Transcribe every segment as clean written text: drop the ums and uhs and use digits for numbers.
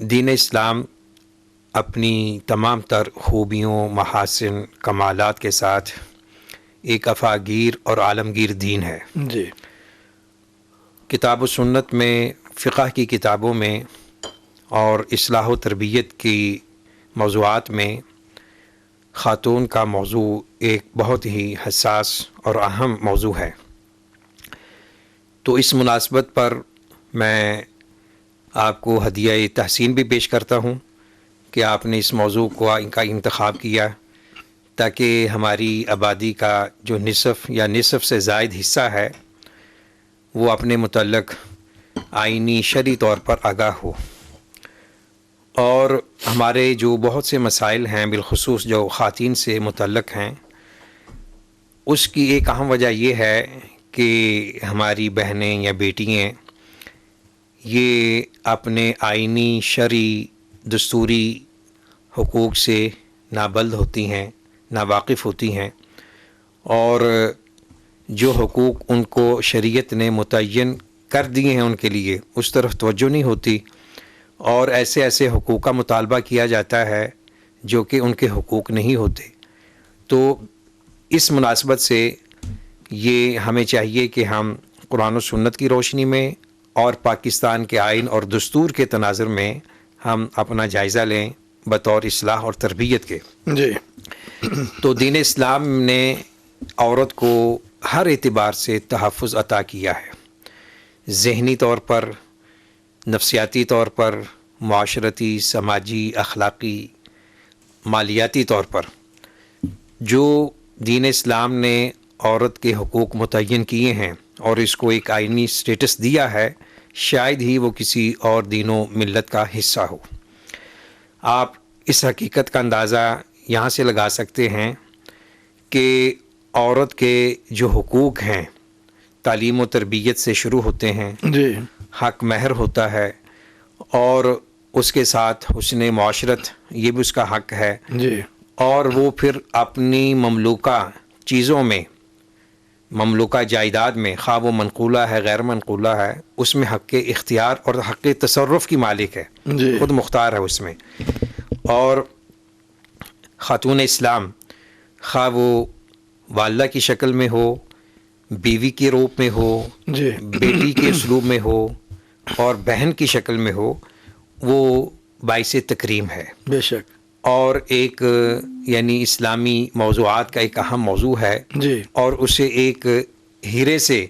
دین اسلام اپنی تمام تر خوبیوں، محاسن، کمالات کے ساتھ ایک افاگیر اور عالمگیر دین ہے۔ جی کتاب و سنت میں، فقہ کی کتابوں میں اور اصلاح و تربیت کی موضوعات میں خاتون کا موضوع ایک بہت ہی حساس اور اہم موضوع ہے۔ تو اس مناسبت پر میں آپ کو ہدیہ تحسین بھی پیش کرتا ہوں کہ آپ نے اس موضوع کا انتخاب کیا، تاکہ ہماری آبادی کا جو نصف یا نصف سے زائد حصہ ہے وہ اپنے متعلق آئینی شرعی طور پر آگاہ ہو، اور ہمارے جو بہت سے مسائل ہیں بالخصوص جو خواتین سے متعلق ہیں، اس کی ایک اہم وجہ یہ ہے کہ ہماری بہنیں یا بیٹیاں یہ اپنے آئینی شرعی دستوری حقوق سے نابلد ہوتی ہیں، ناواقف ہوتی ہیں، اور جو حقوق ان کو شریعت نے متعین کر دیے ہیں ان کے لیے اس طرف توجہ نہیں ہوتی، اور ایسے حقوق کا مطالبہ کیا جاتا ہے جو کہ ان کے حقوق نہیں ہوتے۔ تو اس مناسبت سے یہ ہمیں چاہیے کہ ہم قرآن و سنت کی روشنی میں اور پاکستان کے آئین اور دستور کے تناظر میں ہم اپنا جائزہ لیں بطور اصلاح اور تربیت کے۔ جی تو دین اسلام نے عورت کو ہر اعتبار سے تحفظ عطا کیا ہے، ذہنی طور پر، نفسیاتی طور پر، معاشرتی، سماجی، اخلاقی، مالیاتی طور پر۔ جو دین اسلام نے عورت کے حقوق متعین کیے ہیں اور اس کو ایک آئینی سٹیٹس دیا ہے، شاید ہی وہ کسی اور دین و ملت کا حصہ ہو۔ آپ اس حقیقت کا اندازہ یہاں سے لگا سکتے ہیں کہ عورت کے جو حقوق ہیں تعلیم و تربیت سے شروع ہوتے ہیں، جی حق مہر ہوتا ہے، اور اس کے ساتھ حسن معاشرت یہ بھی اس کا حق ہے، جی اور وہ پھر اپنی مملوکہ چیزوں میں، مملوکہ جائیداد میں، خواہ وہ منقولہ ہے غیر منقولہ ہے، اس میں حق اختیار اور حق تصرف کی مالک ہے، جی خود مختار ہے اس میں۔ اور خاتون اسلام خواہ وہ والدہ کی شکل میں ہو، بیوی کے روپ میں ہو، جی بیٹی کے اسلوب میں ہو، اور بہن کی شکل میں ہو، وہ باعث تکریم ہے، بے شک۔ اور ایک یعنی اسلامی موضوعات کا ایک اہم موضوع ہے، جی اور اسے ایک ہیرے سے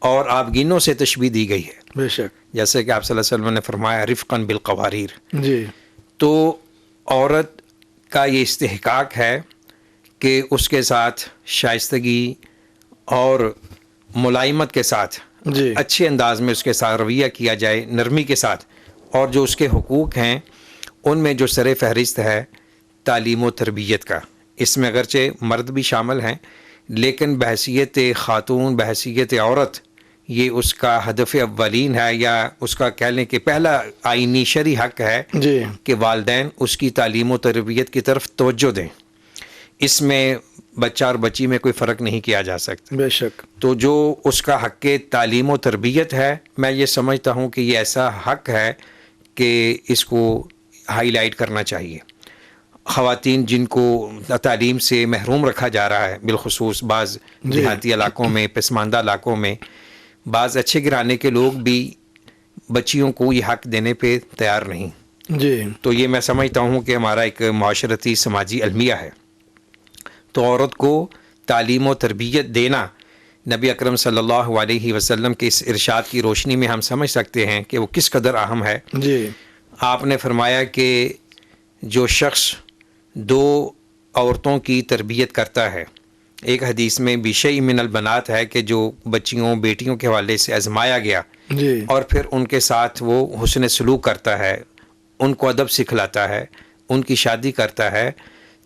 اور آبگینوں سے تشبیہ دی گئی ہے، بے شک۔ جیسے کہ آپ صلی اللہ علیہ وسلم نے فرمایا رفقاً بالقواریر۔ جی تو عورت کا یہ استحقاق ہے کہ اس کے ساتھ شائستگی اور ملائمت کے ساتھ، جی اچھے انداز میں اس کے ساتھ رویہ کیا جائے، نرمی کے ساتھ، اور جو اس کے حقوق ہیں ان میں جو سر فہرست ہے تعلیم و تربیت کا۔ اس میں اگرچہ مرد بھی شامل ہیں، لیکن بحیثیت خاتون، بحیثیت عورت، یہ اس کا ہدف اولین ہے، یا اس کا کہہ لیں کہ پہلا آئینی شرعی حق ہے جی کہ والدین اس کی تعلیم و تربیت کی طرف توجہ دیں۔ اس میں بچہ اور بچی میں کوئی فرق نہیں کیا جا سکتا۔ بے شک۔ تو جو اس کا حق تعلیم و تربیت ہے، میں یہ سمجھتا ہوں کہ یہ ایسا حق ہے کہ اس کو ہائی لائٹ کرنا چاہیے۔ خواتین جن کو تعلیم سے محروم رکھا جا رہا ہے، بالخصوص بعض دیہاتی علاقوں میں، پسماندہ علاقوں میں، بعض اچھے گھرانے کے لوگ بھی بچیوں کو یہ حق دینے پہ تیار نہیں۔ جی تو یہ میں سمجھتا ہوں کہ ہمارا ایک معاشرتی سماجی المیہ ہے۔ تو عورت کو تعلیم و تربیت دینا نبی اکرم صلی اللہ علیہ وسلم کے اس ارشاد کی روشنی میں ہم سمجھ سکتے ہیں کہ وہ کس قدر اہم ہے۔ جی آپ نے فرمایا کہ جو شخص دو عورتوں کی تربیت کرتا ہے، ایک حدیث میں بشیء من البنات ہے کہ جو بچیوں بیٹیوں کے حوالے سے آزمایا گیا، جی اور پھر ان کے ساتھ وہ حسن سلوک کرتا ہے، ان کو ادب سکھلاتا ہے، ان کی شادی کرتا ہے،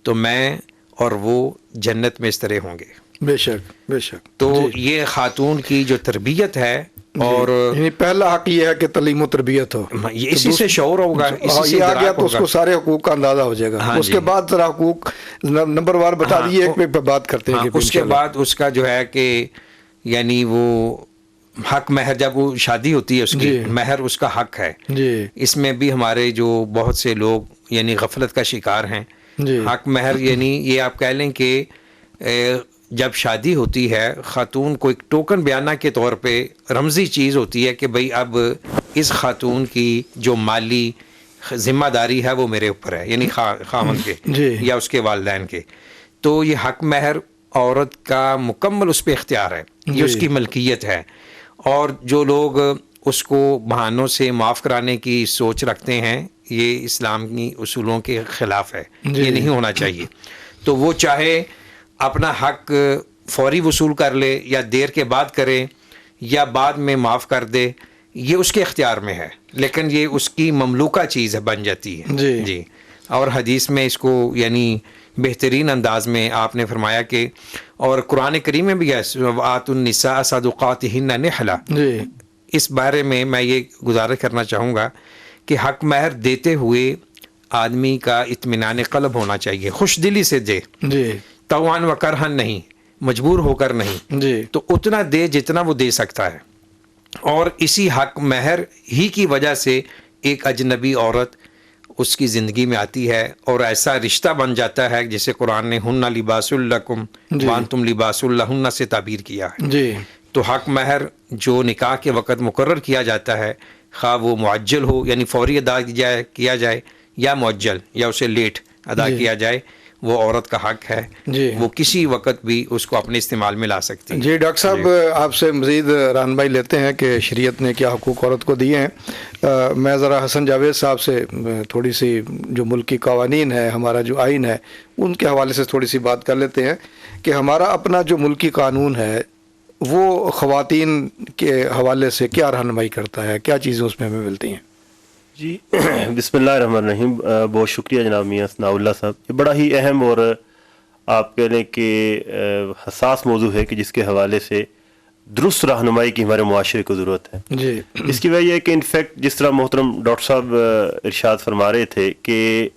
تو میں اور وہ جنت میں اس طرح ہوں گے۔ بے شک بے شک۔ تو یہ خاتون کی جو تربیت ہے، اور یعنی پہلا حق یہ ہے کہ تعلیم و تربیت ہو، یہ اسی سے شعور ہوگا، اسی سے یہ آ گیا ادراک تو اس ہوگا۔ کو سارے حقوق کا اندازہ ہو جائے گا۔ ہاں اس جی۔ کے بعد ذرا حقوق نمبر وار بتا دیجیے، ایک پہ بات کرتے ہیں کہ اس کے بعد اس کا جو ہے کہ یعنی وہ حق مہر جب وہ شادی ہوتی ہے اس کی جی مہر اس کا حق ہے. جی اس میں بھی ہمارے جو بہت سے لوگ یعنی غفلت کا شکار ہیں. جی حق مہر یعنی یہ آپ کہہ لیں کہ جب شادی ہوتی ہے خاتون کو ایک ٹوکن بیانہ کے طور پہ رمزی چیز ہوتی ہے کہ بھئی اب اس خاتون کی جو مالی ذمہ داری ہے وہ میرے اوپر ہے، یعنی خاوند کے جی یا اس کے والدین کے. تو یہ حق مہر عورت کا مکمل اس پہ اختیار ہے، یہ اس کی ملکیت ہے. اور جو لوگ اس کو بہانوں سے معاف کرانے کی سوچ رکھتے ہیں یہ اسلامی اصولوں کے خلاف ہے، یہ نہیں ہونا چاہیے. تو وہ چاہے اپنا حق فوری وصول کر لے یا دیر کے بعد کرے یا بعد میں معاف کر دے، یہ اس کے اختیار میں ہے، لیکن یہ اس کی مملوکہ چیز ہے، بن جاتی ہے. جی. اور حدیث میں اس کو یعنی بہترین انداز میں آپ نے فرمایا کہ، اور قرآن کریم میں بھی ہے وَآتُوا النِّسَاءَ صَدُقَاتِهِنَّ نِحْلَةً. اس بارے میں میں یہ گزارش کرنا چاہوں گا کہ حق مہر دیتے ہوئے آدمی کا اطمینان قلب ہونا چاہیے، خوش دلی سے دے، طوعاً و کرہن نہیں، مجبور ہو کر نہیں. تو اتنا دے جتنا وہ دے سکتا ہے. اور اسی حق مہر ہی کی وجہ سے ایک اجنبی عورت اس کی زندگی میں آتی ہے اور ایسا رشتہ بن جاتا ہے جسے قرآن نے ہن لباس لکم وانتم لباس لہن سے تعبیر کیا ہے. تو حق مہر جو نکاح کے وقت مقرر کیا جاتا ہے، خواہ وہ معجل ہو یعنی فوری ادا کیا جائے یا معجل یا اسے لیٹ ادا کیا جائے، وہ عورت کا حق ہے. وہ کسی وقت بھی اس کو اپنے استعمال میں لا سکتی ہے. جی ڈاکٹر صاحب آپ سے مزید رہنمائی لیتے ہیں کہ شریعت نے کیا حقوق عورت کو دیے ہیں. میں ذرا حسن جاوید صاحب سے تھوڑی سی جو ملکی قوانین ہے، ہمارا جو آئین ہے، ان کے حوالے سے تھوڑی سی بات کر لیتے ہیں کہ ہمارا اپنا جو ملکی قانون ہے وہ خواتین کے حوالے سے کیا رہنمائی کرتا ہے، کیا چیزیں اس میں ہمیں ملتی ہیں؟ جی بسم اللہ الرحمن الرحیم. بہت شکریہ جناب میاں ثناء اللہ صاحب. یہ بڑا ہی اہم اور آپ کہہ لیں کہ حساس موضوع ہے کہ جس کے حوالے سے درست رہنمائی کی ہمارے معاشرے کو ضرورت ہے. جی اس کی وجہ یہ ہے کہ انفیکٹ جس طرح محترم ڈاکٹر صاحب ارشاد فرما رہے تھے کہ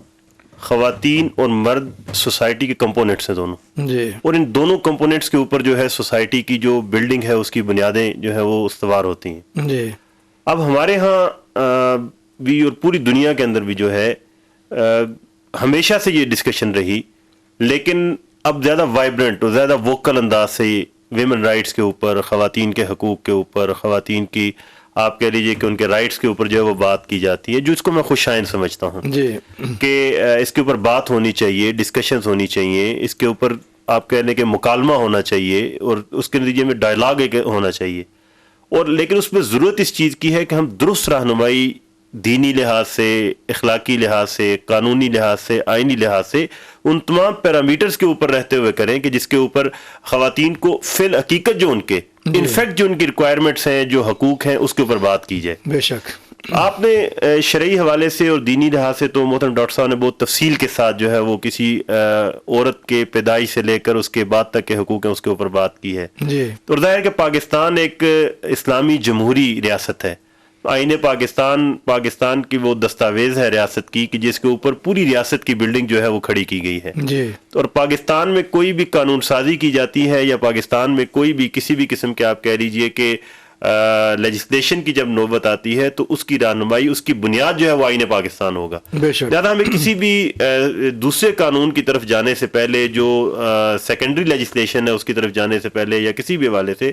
خواتین اور مرد سوسائٹی کے کمپوننٹس ہیں دونوں. جی اور ان دونوں کمپوننٹس کے اوپر جو ہے سوسائٹی کی جو بلڈنگ ہے اس کی بنیادیں جو ہے وہ استوار ہوتی ہیں. جی اب ہمارے ہاں بھی اور پوری دنیا کے اندر بھی جو ہے ہمیشہ سے یہ ڈسکشن رہی، لیکن اب زیادہ وائبرنٹ اور زیادہ ووکل انداز سے ویمن رائٹس کے اوپر، خواتین کے حقوق کے اوپر، خواتین کی آپ کہہ لیجیے کہ ان کے رائٹس کے اوپر جو ہے وہ بات کی جاتی ہے، جو اس کو میں خوش آئند سمجھتا ہوں. جی کہ اس کے اوپر بات ہونی چاہیے، ڈسکشنز ہونی چاہیے، اس کے اوپر آپ کہہ لیں کہ مکالمہ ہونا چاہیے اور اس کے نتیجے میں ڈائلاگ ایک ہونا چاہیے. اور لیکن اس میں ضرورت اس چیز کی ہے کہ ہم درست رہنمائی دینی لحاظ سے، اخلاقی لحاظ سے، قانونی لحاظ سے، آئینی لحاظ سے ان تمام پیرامیٹرز کے اوپر رہتے ہوئے کریں کہ جس کے اوپر خواتین کو فی الحقیقت جو ان کے انفیکٹ جو ان کی ریکوائرمنٹس ہیں، جو حقوق ہیں، اس کے اوپر بات کی جائے. بے شک آپ نے شرعی حوالے سے اور دینی لحاظ سے تو محترم ڈاکٹر صاحب نے بہت تفصیل کے ساتھ جو ہے وہ کسی عورت کے پیدائش سے لے کر اس کے بعد تک کے حقوق ہیں اس کے اوپر بات کی ہے. جی تو ظاہر کہ پاکستان ایک اسلامی جمہوری ریاست ہے. آئین پاکستان کی وہ دستاویز ہے ریاست کی کہ جس کے اوپر پوری ریاست کی بلڈنگ جو ہے وہ کھڑی کی گئی ہے. جی اور پاکستان میں کوئی بھی قانون سازی کی جاتی ہے یا پاکستان میں کوئی بھی کسی بھی قسم کے آپ کہہ لیجئے کہ لیجسلیشن کی جب نوبت آتی ہے تو اس کی رہنمائی، اس کی بنیاد جو ہے وہ آئین پاکستان ہوگا. زیادہ ہمیں کسی بھی دوسرے قانون کی طرف جانے سے پہلے، جو سیکنڈری لیجسلیشن ہے اس کی طرف جانے سے پہلے یا کسی بھی حوالے سے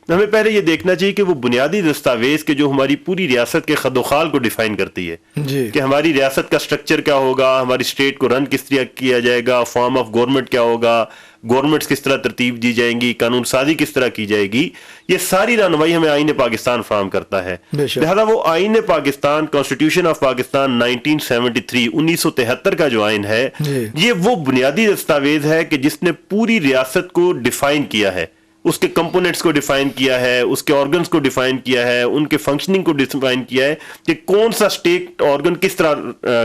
ہمیں پہلے یہ دیکھنا چاہیے کہ وہ بنیادی دستاویز کے جو ہماری پوری ریاست کے خد و خال کو ڈیفائن کرتی ہے کہ ہماری ریاست کا سٹرکچر کیا ہوگا، ہماری اسٹیٹ کو رن کس طرح کیا جائے گا، فارم آف گورنمنٹ کیا ہوگا، گورنمنٹس کس طرح ترتیب دی جائیں گی، قانون سازی کس طرح کی جائے گی. یہ ساری رہنمائی ہمیں آئین پاکستان فراہم کرتا ہے. لہذا وہ آئین پاکستان، کانسٹیٹیوشن آف پاکستان 1973 1973 کا جو آئین ہے، یہ وہ بنیادی دستاویز ہے کہ جس نے پوری ریاست کو ڈیفائن کیا ہے، اس کے کمپوننٹس کو ڈیفائن کیا ہے، اس کے آرگنز کو ڈیفائن کیا ہے، ان کے فنکشننگ کو ڈیفائن کیا ہے کہ کون سا اسٹیٹ آرگن کس طرح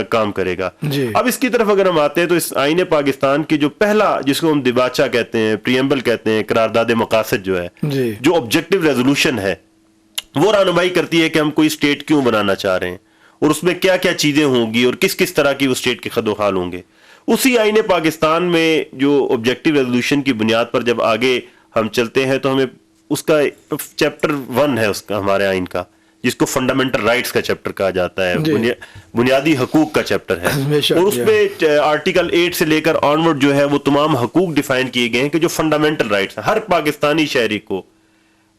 کام کرے گا. اب اس کی طرف اگر ہم آتے ہیں تو اس آئین پاکستان کی جو پہلا، جس کو ہم دیباچہ کہتے ہیں، پریمبل کہتے ہیں، قرارداد مقاصد جو ہے، جو آبجیکٹیو ریزولوشن ہے، وہ رہنمائی کرتی ہے کہ ہم کوئی اسٹیٹ کیوں بنانا چاہ رہے ہیں اور اس میں کیا کیا چیزیں ہوں گی اور کس کس طرح کی اس اسٹیٹ کے خد و خال ہوں گے. اسی آئین پاکستان میں جو آبجیکٹیو ریزولوشن کی بنیاد پر جب آگے ہم چلتے ہیں تو ہمیں اس کا چیپٹر 1 ہے اس کا ہمارے آئین کا، جس کو فنڈامنٹل رائٹس کا چیپٹر کہا جاتا ہے، بنیادی حقوق کا چیپٹر ہے، اور اس میں آرٹیکل 8 سے لے کر آنورڈ جو ہے وہ تمام حقوق ڈیفائن کیے گئے ہیں کہ جو فنڈامنٹل رائٹس ہیں، ہر پاکستانی شہری کو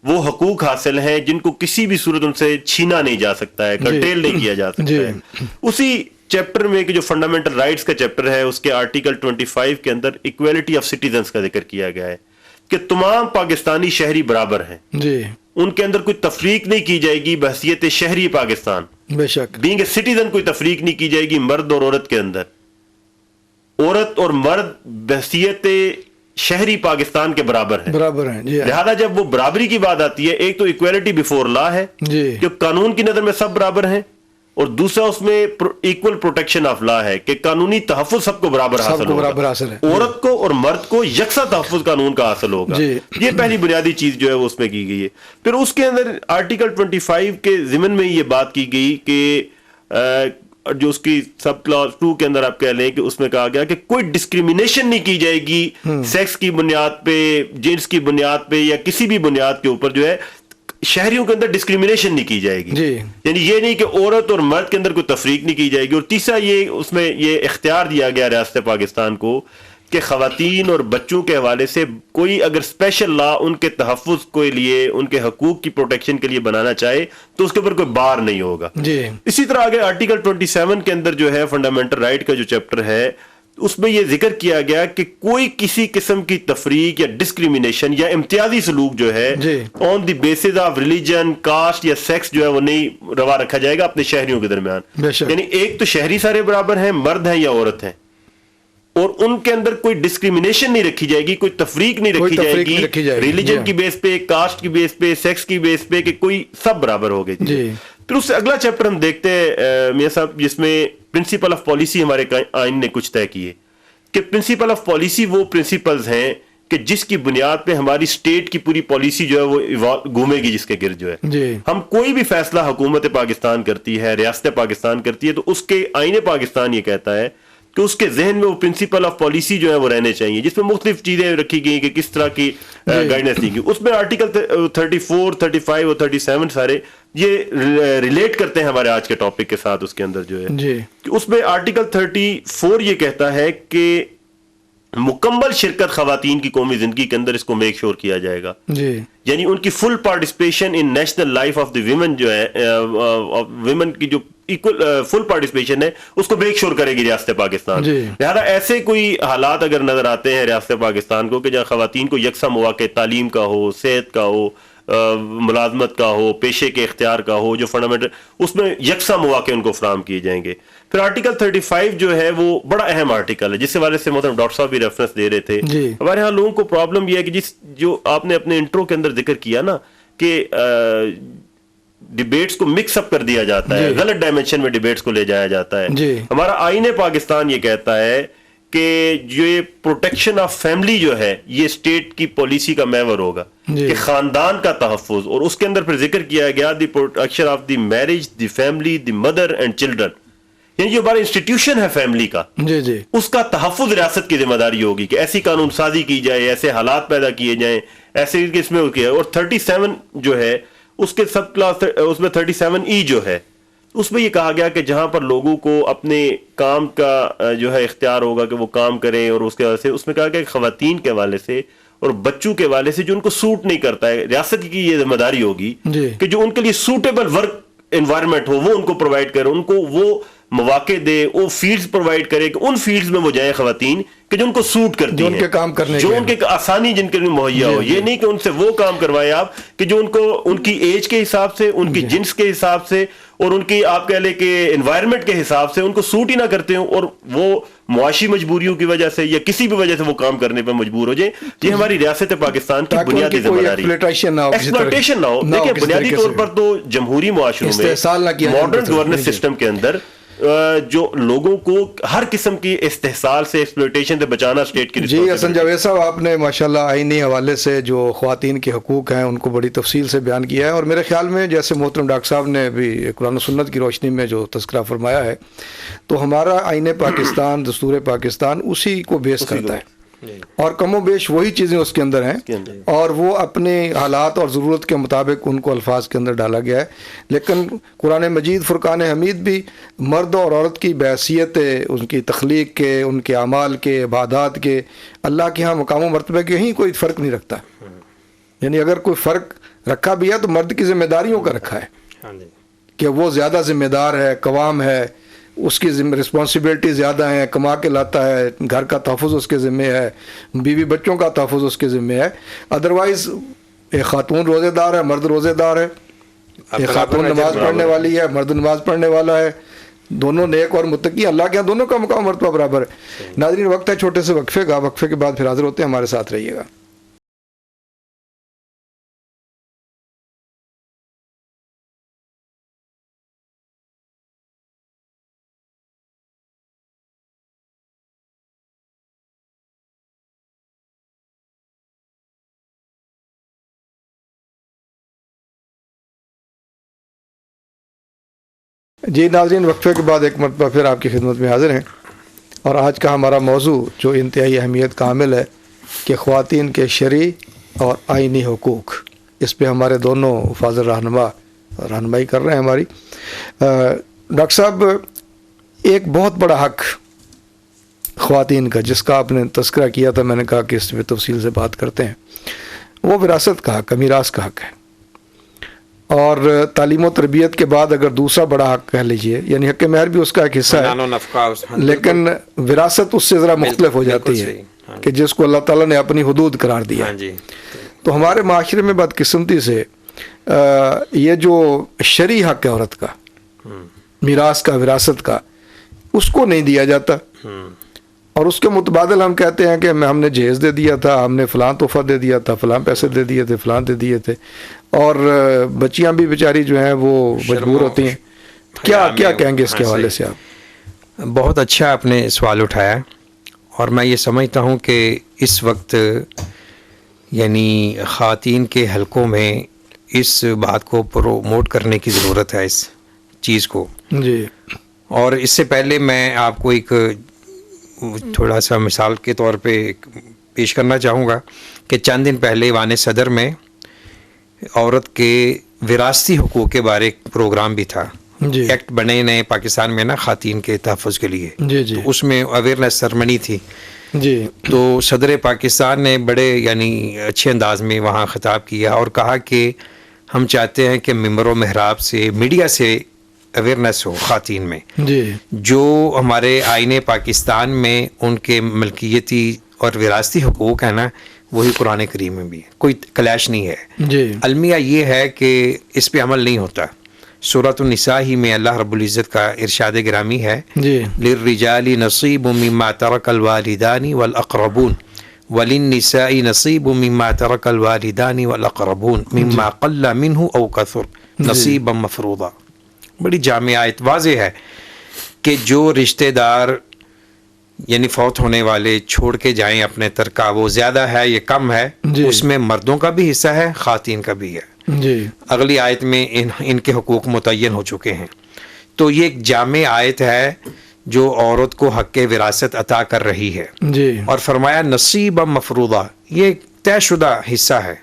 وہ حقوق حاصل ہیں جن کو کسی بھی صورت ان سے چھینا نہیں جا سکتا ہے، کرٹیل نہیں کیا جا سکتا ہے۔ اسی چیپٹر میں کہ جو فنڈامنٹل رائٹس کا چیپٹر ہے، اس کے آرٹیکل 25 کے اندر ایکویلٹی آف سٹیزنز کا ذکر کیا گیا ہے کہ تمام پاکستانی شہری برابر ہیں، ان کے اندر کوئی تفریق نہیں کی جائے گی بحیثیت شہری پاکستان، بے شک بینگ اے سٹیزن کوئی تفریق نہیں کی جائے گی مرد اور عورت کے اندر، عورت اور مرد بحیثیت شہری پاکستان کے برابر ہیں جی، لہذا جب وہ برابری کی بات آتی ہے، ایک تو ایکویلٹی بیفور لا ہے کہ قانون کی نظر میں سب برابر ہیں، اور دوسرا اس میں ایکول پروٹیکشن آف لا ہے کہ قانونی تحفظ سب کو برابر حاصل ہوگا، عورت کو اور مرد کو یکساں تحفظ قانون کا حاصل ہوگا۔ یہ پہلی بنیادی چیز جو ہے وہ اس میں کی گئی ہے۔ پھر اس کے اندر آرٹیکل 25 کے ضمن میں یہ بات کی گئی کہ جو اس کی سب کلاس 2 کے اندر آپ کہہ لیں کہ اس میں کہا گیا کہ کوئی ڈسکریمنیشن نہیں کی جائے گی سیکس کی بنیاد پہ، جنس کی بنیاد پہ، یا کسی بھی بنیاد کے اوپر جو ہے شہریوں کے اندر ڈسکریمنیشن نہیں کی جائے گی، یعنی یہ نہیں کہ عورت اور مرد کے اندر کوئی تفریق نہیں کی جائے گی۔ اور تیسرا یہ اس میں یہ اختیار دیا گیا ریاست پاکستان کو کہ خواتین اور بچوں کے حوالے سے کوئی اگر اسپیشل لا ان کے تحفظ کے لیے، ان کے حقوق کی پروٹیکشن کے لیے بنانا چاہے تو اس کے اوپر کوئی بار نہیں ہوگا۔ اسی طرح آگے آرٹیکل 27 کے اندر جو ہے فنڈامنٹل رائٹ کا جو چیپٹر ہے، اس میں یہ ذکر کیا گیا کہ کوئی کسی قسم کی تفریق یا ڈسکریمنیشن یا امتیازی سلوک جو ہے آن دی بیسز آف ریلیجن، کاسٹ یا سیکس جو ہے وہ نہیں روا رکھا جائے گا اپنے شہریوں کے درمیان۔ یعنی ایک تو شہری سارے برابر ہیں، مرد ہیں یا عورت ہیں، اور ان کے اندر کوئی ڈسکریمنیشن نہیں رکھی جائے گی، کوئی تفریق نہیں رکھی جائے گی ریلیجن کی بیس پہ، کاسٹ کی بیس پہ، سیکس کی بیس پہ، کہ کوئی سب برابر ہو گئے۔ پھر اس سے اگلا چیپٹر ہم دیکھتے ہیں میاں صاحب، جس میں پرنسپل آف پالیسی ہمارے آئین نے کچھ طے کیے کہ پرنسپل آف پالیسی وہ پرنسپلز ہیں کہ جس کی بنیاد پہ ہماری اسٹیٹ کی پوری پالیسی جو ہے وہ گھومے گی، جس کے گرد جو ہے ہم کوئی بھی فیصلہ حکومت پاکستان کرتی ہے، ریاست پاکستان کرتی ہے، تو اس کے آئین پاکستان یہ کہتا ہے کہ اس کے ذہن میں وہ پرنسپل آف پالیسی جو ہے وہ رہنے چاہیے، جس میں مختلف چیزیں رکھی گئی کہ کس طرح کی گائیڈنس دی گئی۔ اس میں آرٹیکل 34، 35 اور 37 سارے یہ ریلیٹ کرتے ہیں ہمارے آج کے ٹاپک کے ساتھ۔ اس کے اندر جو ہے اس میں آرٹیکل 34 یہ کہتا ہے کہ مکمل شرکت خواتین کی قومی زندگی کے اندر اس کو میک شور کیا جائے گا، یعنی ان کی full participation in national life of the women جو ہے، ویمن کی جو فل پارٹیسپیشن ہے اس کو میک شور کرے گی ریاست پاکستان۔ لہذا ایسے کوئی حالات اگر نظر آتے ہیں ریاست پاکستان کو کہ جہاں خواتین کو یکساں مواقع تعلیم کا ہو، صحت کا ہو، ملازمت کا ہو، پیشے کے اختیار کا ہو، جو فنڈامنٹل اس میں یکساں مواقع ان کو فراہم کیے جائیں گے۔ پھر آرٹیکل 35 جو ہے وہ بڑا اہم آرٹیکل ہے، جس کے حوالے سے محترم ڈاکٹر صاحب بھی ریفرنس دے رہے تھے۔ ہمارے ہاں لوگوں کو پرابلم یہ ہے کہ جو آپ نے اپنے انٹرو کے اندر ذکر کیا نا کہ ڈیبیٹس کو مکس اپ کر دیا جاتا ہے، غلط ڈائمنشن میں ڈیبیٹس کو لے جایا جاتا ہے۔ ہمارا آئین پاکستان یہ کہتا ہے کہ جو یہ پروٹیکشن آف فیملی جو ہے یہ اسٹیٹ کی پالیسی کا محور ہوگا، کہ خاندان کا تحفظ، اور اس کے اندر پھر ذکر کیا گیا the protection of the marriage, the family, the mother and children, یعنی جو ہمارا انسٹیٹیوشن ہے فیملی کا اس کا تحفظ ریاست کی ذمہ داری ہوگی کہ ایسی قانون سازی کی جائے، ایسے حالات پیدا کیے جائیں، ایسے اس میں کیا۔ اور 37 جو ہے اس کے سب کلاس، اس میں 37E جو ہے اس میں یہ کہا گیا کہ جہاں پر لوگوں کو اپنے کام کا جو ہے اختیار ہوگا کہ وہ کام کریں، اور اس کے حوالے سے اس میں کہا گیا کہ خواتین کے حوالے سے اور بچوں کے حوالے سے جو ان کو سوٹ نہیں کرتا ہے، ریاست کی یہ ذمہ داری ہوگی کہ جو ان کے لیے سوٹیبل ورک انوائرمنٹ ہو وہ ان کو پرووائڈ کرے، ان کو وہ مواقع دے، وہ فیلڈز پرووائڈ کرے کہ ان فیلڈز میں وہ جائیں خواتین کہ جو ان کو سوٹ کرتی ہیں، جو ان کے آسانی جن کے لیے مہیا ہو۔ یہ نہیں کہ ان سے وہ کام کروائے آپ کہ جو ان کو ان کی ایج کے حساب سے، ان کی جنس کے حساب سے، اور ان کی آپ کہہ لیں کہ انوائرمنٹ کے حساب سے ان کو سوٹ ہی نہ کرتے ہوں، اور وہ معاشی مجبوریوں کی وجہ سے یا کسی بھی وجہ سے وہ کام کرنے پہ مجبور ہو جائیں۔ یہ ہماری ریاست پاکستان کی بنیادی ذمہ داری ہے، ایکسپلوٹیشن نہ ہو۔ دیکھیں بنیادی طور پر تو جمہوری معاشروں میں ماڈرن گورننس سسٹم کے اندر جو لوگوں کو ہر قسم کی استحصال سے، ایکسپلوٹیشن سے بچانا اسٹیٹ کی جی حسن جاوید صاحب، آپ نے ماشاءاللہ آئینی حوالے سے جو خواتین کے حقوق ہیں ان کو بڑی تفصیل سے بیان کیا ہے، اور میرے خیال میں جیسے محترم ڈاکٹر صاحب نے ابھی قرآن و سنت کی روشنی میں جو تذکرہ فرمایا ہے، تو ہمارا آئین پاکستان، دستور پاکستان اسی کو بیس کرتا ہے۔ اور کم و بیش وہی چیزیں اس کے اندر ہیں اور وہ اپنے حالات اور ضرورت کے مطابق ان کو الفاظ کے اندر ڈالا گیا ہے. لیکن قرآن مجید فرقان حمید بھی مرد اور عورت کی بحیثیت ان کی تخلیق کے، ان کے اعمال کے، عبادات کے، اللہ کے ہاں مقام و مرتبہ کے کہیں کوئی فرق نہیں رکھتا. یعنی اگر کوئی فرق رکھا بھی ہے تو مرد کی ذمہ داریوں کا رکھا ہے کہ وہ زیادہ ذمہ دار ہے، قوام ہے، اس کی رسپانسبلٹی زیادہ ہیں، کما کے لاتا ہے، گھر کا تحفظ اس کے ذمہ ہے، بیوی بچوں کا تحفظ اس کے ذمہ ہے. ادروائز ایک خاتون روزے دار ہے، مرد روزے دار ہے، ایک خاتون نماز پڑھنے والی ہے، مرد نماز پڑھنے والا ہے، دونوں نیک اور متقی، اللہ کے یہاں دونوں کا مقام مرتبہ برابر ہے. ناظرین وقت ہے چھوٹے سے وقفے کا، وقفے کے بعد پھر حاضر ہوتے ہیں، ہمارے ساتھ رہیے گا. جی ناظرین وقفے کے بعد ایک مرتبہ پھر آپ کی خدمت میں حاضر ہیں، اور آج کا ہمارا موضوع جو انتہائی اہمیت کا حامل ہے کہ خواتین کے شرعی اور آئینی حقوق، اس پہ ہمارے دونوں فاضل رہنمائی کر رہے ہیں ہماری. ڈاکٹر صاحب، ایک بہت بڑا حق خواتین کا جس کا آپ نے تذکرہ کیا تھا، میں نے کہا کہ اس پہ تفصیل سے بات کرتے ہیں، وہ وراثت کا حق، میراث کا حق ہے. اور تعلیم و تربیت کے بعد اگر دوسرا بڑا حق کہہ لیجئے، یعنی حق مہر بھی اس کا ایک حصہ ہے، لیکن وراثت اس سے ذرا مختلف ہو جاتی ہے کہ جس کو اللہ تعالیٰ نے اپنی حدود قرار دیا. تو ہمارے معاشرے میں بدقسمتی سے یہ جو شرعی حق ہے عورت کا، میراث کا، وراثت کا، اس کو نہیں دیا جاتا، اور اس کے متبادل ہم کہتے ہیں کہ ہم نے جہیز دے دیا تھا، ہم نے فلاں تحفہ دے دیا تھا، فلاں پیسے دے دیے تھے، فلاں دے دیے تھے، اور بچیاں بھی بیچاری جو ہیں وہ مجبور ہوتی ہیں. کیا کہیں گے اس کے حوالے سے آپ؟ بہت اچھا آپ نے سوال اٹھایا، اور میں یہ سمجھتا ہوں کہ اس وقت یعنی خواتین کے حلقوں میں اس بات کو پروموٹ کرنے کی ضرورت ہے، اس چیز کو. جی. اور اس سے پہلے میں آپ کو ایک تھوڑا سا مثال کے طور پہ پیش کرنا چاہوں گا کہ چند دن پہلے ایوان صدر میں عورت کے وراثتی حقوق کے بارے ایک پروگرام بھی تھا. جی. ایکٹ بنے نئے پاکستان میں نا خواتین کے تحفظ کے لیے. جی جی. تو اس میں اویئرنیس سرمنی تھی. جی. تو صدر پاکستان نے بڑے یعنی اچھے انداز میں وہاں خطاب کیا اور کہا کہ ہم چاہتے ہیں کہ ممبر و محراب سے، میڈیا سے اویئرنیس ہو خواتین میں. جی. جو ہمارے آئین پاکستان میں ان کے ملکیتی اور وراثتی حقوق ہیں نا، وہی قرآن کریم میں بھی ہے، کوئی کلیش نہیں ہے. جی. المیہ یہ ہے کہ اس پہ عمل نہیں ہوتا. سورۃ النساء ہی میں اللہ رب العزت کا ارشاد گرامی ہے، جی. للرجال نصیب مما ترک الوالدان والاقربون وللنساء نصیب مما ترک الوالدان والاقربون مما قل منه او کثر نصیبا مفروضا. بڑی جامع آیت، واضح ہے کہ جو رشتہ دار یعنی فوت ہونے والے چھوڑ کے جائیں اپنے ترکہ، وہ زیادہ ہے یا کم ہے، جی. اس میں مردوں کا بھی حصہ ہے، خواتین کا بھی ہے. جی. اگلی آیت میں ان کے حقوق متعین ہو چکے ہیں. تو یہ ایک جامع آیت ہے جو عورت کو حق وراثت عطا کر رہی ہے. جی. اور فرمایا نصیبا مفروضہ، یہ طے شدہ حصہ ہے،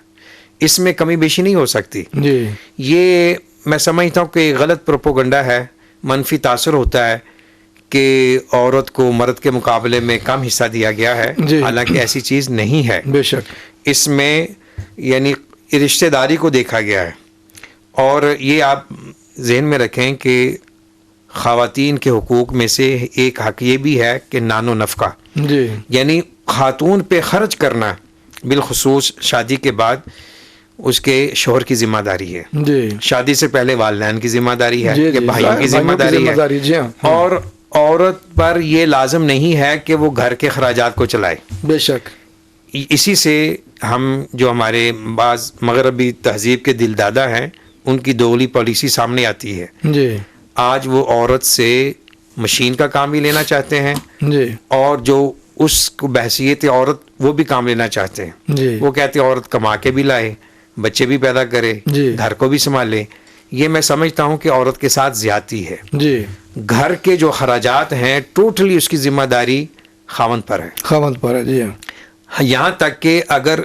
اس میں کمی بیشی نہیں ہو سکتی. جی. یہ میں سمجھتا ہوں کہ غلط پروپوگنڈا ہے، منفی تاثر ہوتا ہے کہ عورت کو مرد کے مقابلے میں کم حصہ دیا گیا ہے. جی. حالانکہ ایسی چیز نہیں ہے. بے شک اس میں یعنی رشتہ داری کو دیکھا گیا ہے. اور یہ آپ ذہن میں رکھیں کہ خواتین کے حقوق میں سے ایک حق یہ بھی ہے کہ نان و نفقہ، جی. یعنی خاتون پہ خرچ کرنا بالخصوص شادی کے بعد اس کے شوہر کی ذمہ داری ہے. جی. شادی سے پہلے والدین کی ذمہ داری ہے، جی. یا بھائیوں کی ذمہ داری ہے. جی. اور عورت پر یہ لازم نہیں ہے کہ وہ گھر کے اخراجات کو چلائے. بے شک. اسی سے ہم جو ہمارے بعض مغربی تہذیب کے دل دادا ہیں، ان کی دوغلی پالیسی سامنے آتی ہے. جی. آج وہ عورت سے مشین کا کام بھی لینا چاہتے ہیں، جی. اور جو اس کو بحثیت عورت وہ بھی کام لینا چاہتے ہیں. جی. وہ کہتے ہیں عورت کما کے بھی لائے، بچے بھی پیدا کرے، جی. گھر کو بھی سنبھالے. یہ میں سمجھتا ہوں کہ عورت کے ساتھ زیادتی ہے. جی. گھر کے جو خراجات ہیں ٹوٹلی اس کی ذمہ داری خاوند پر ہے. خاوند پر ہے. جی. یہاں تک کہ اگر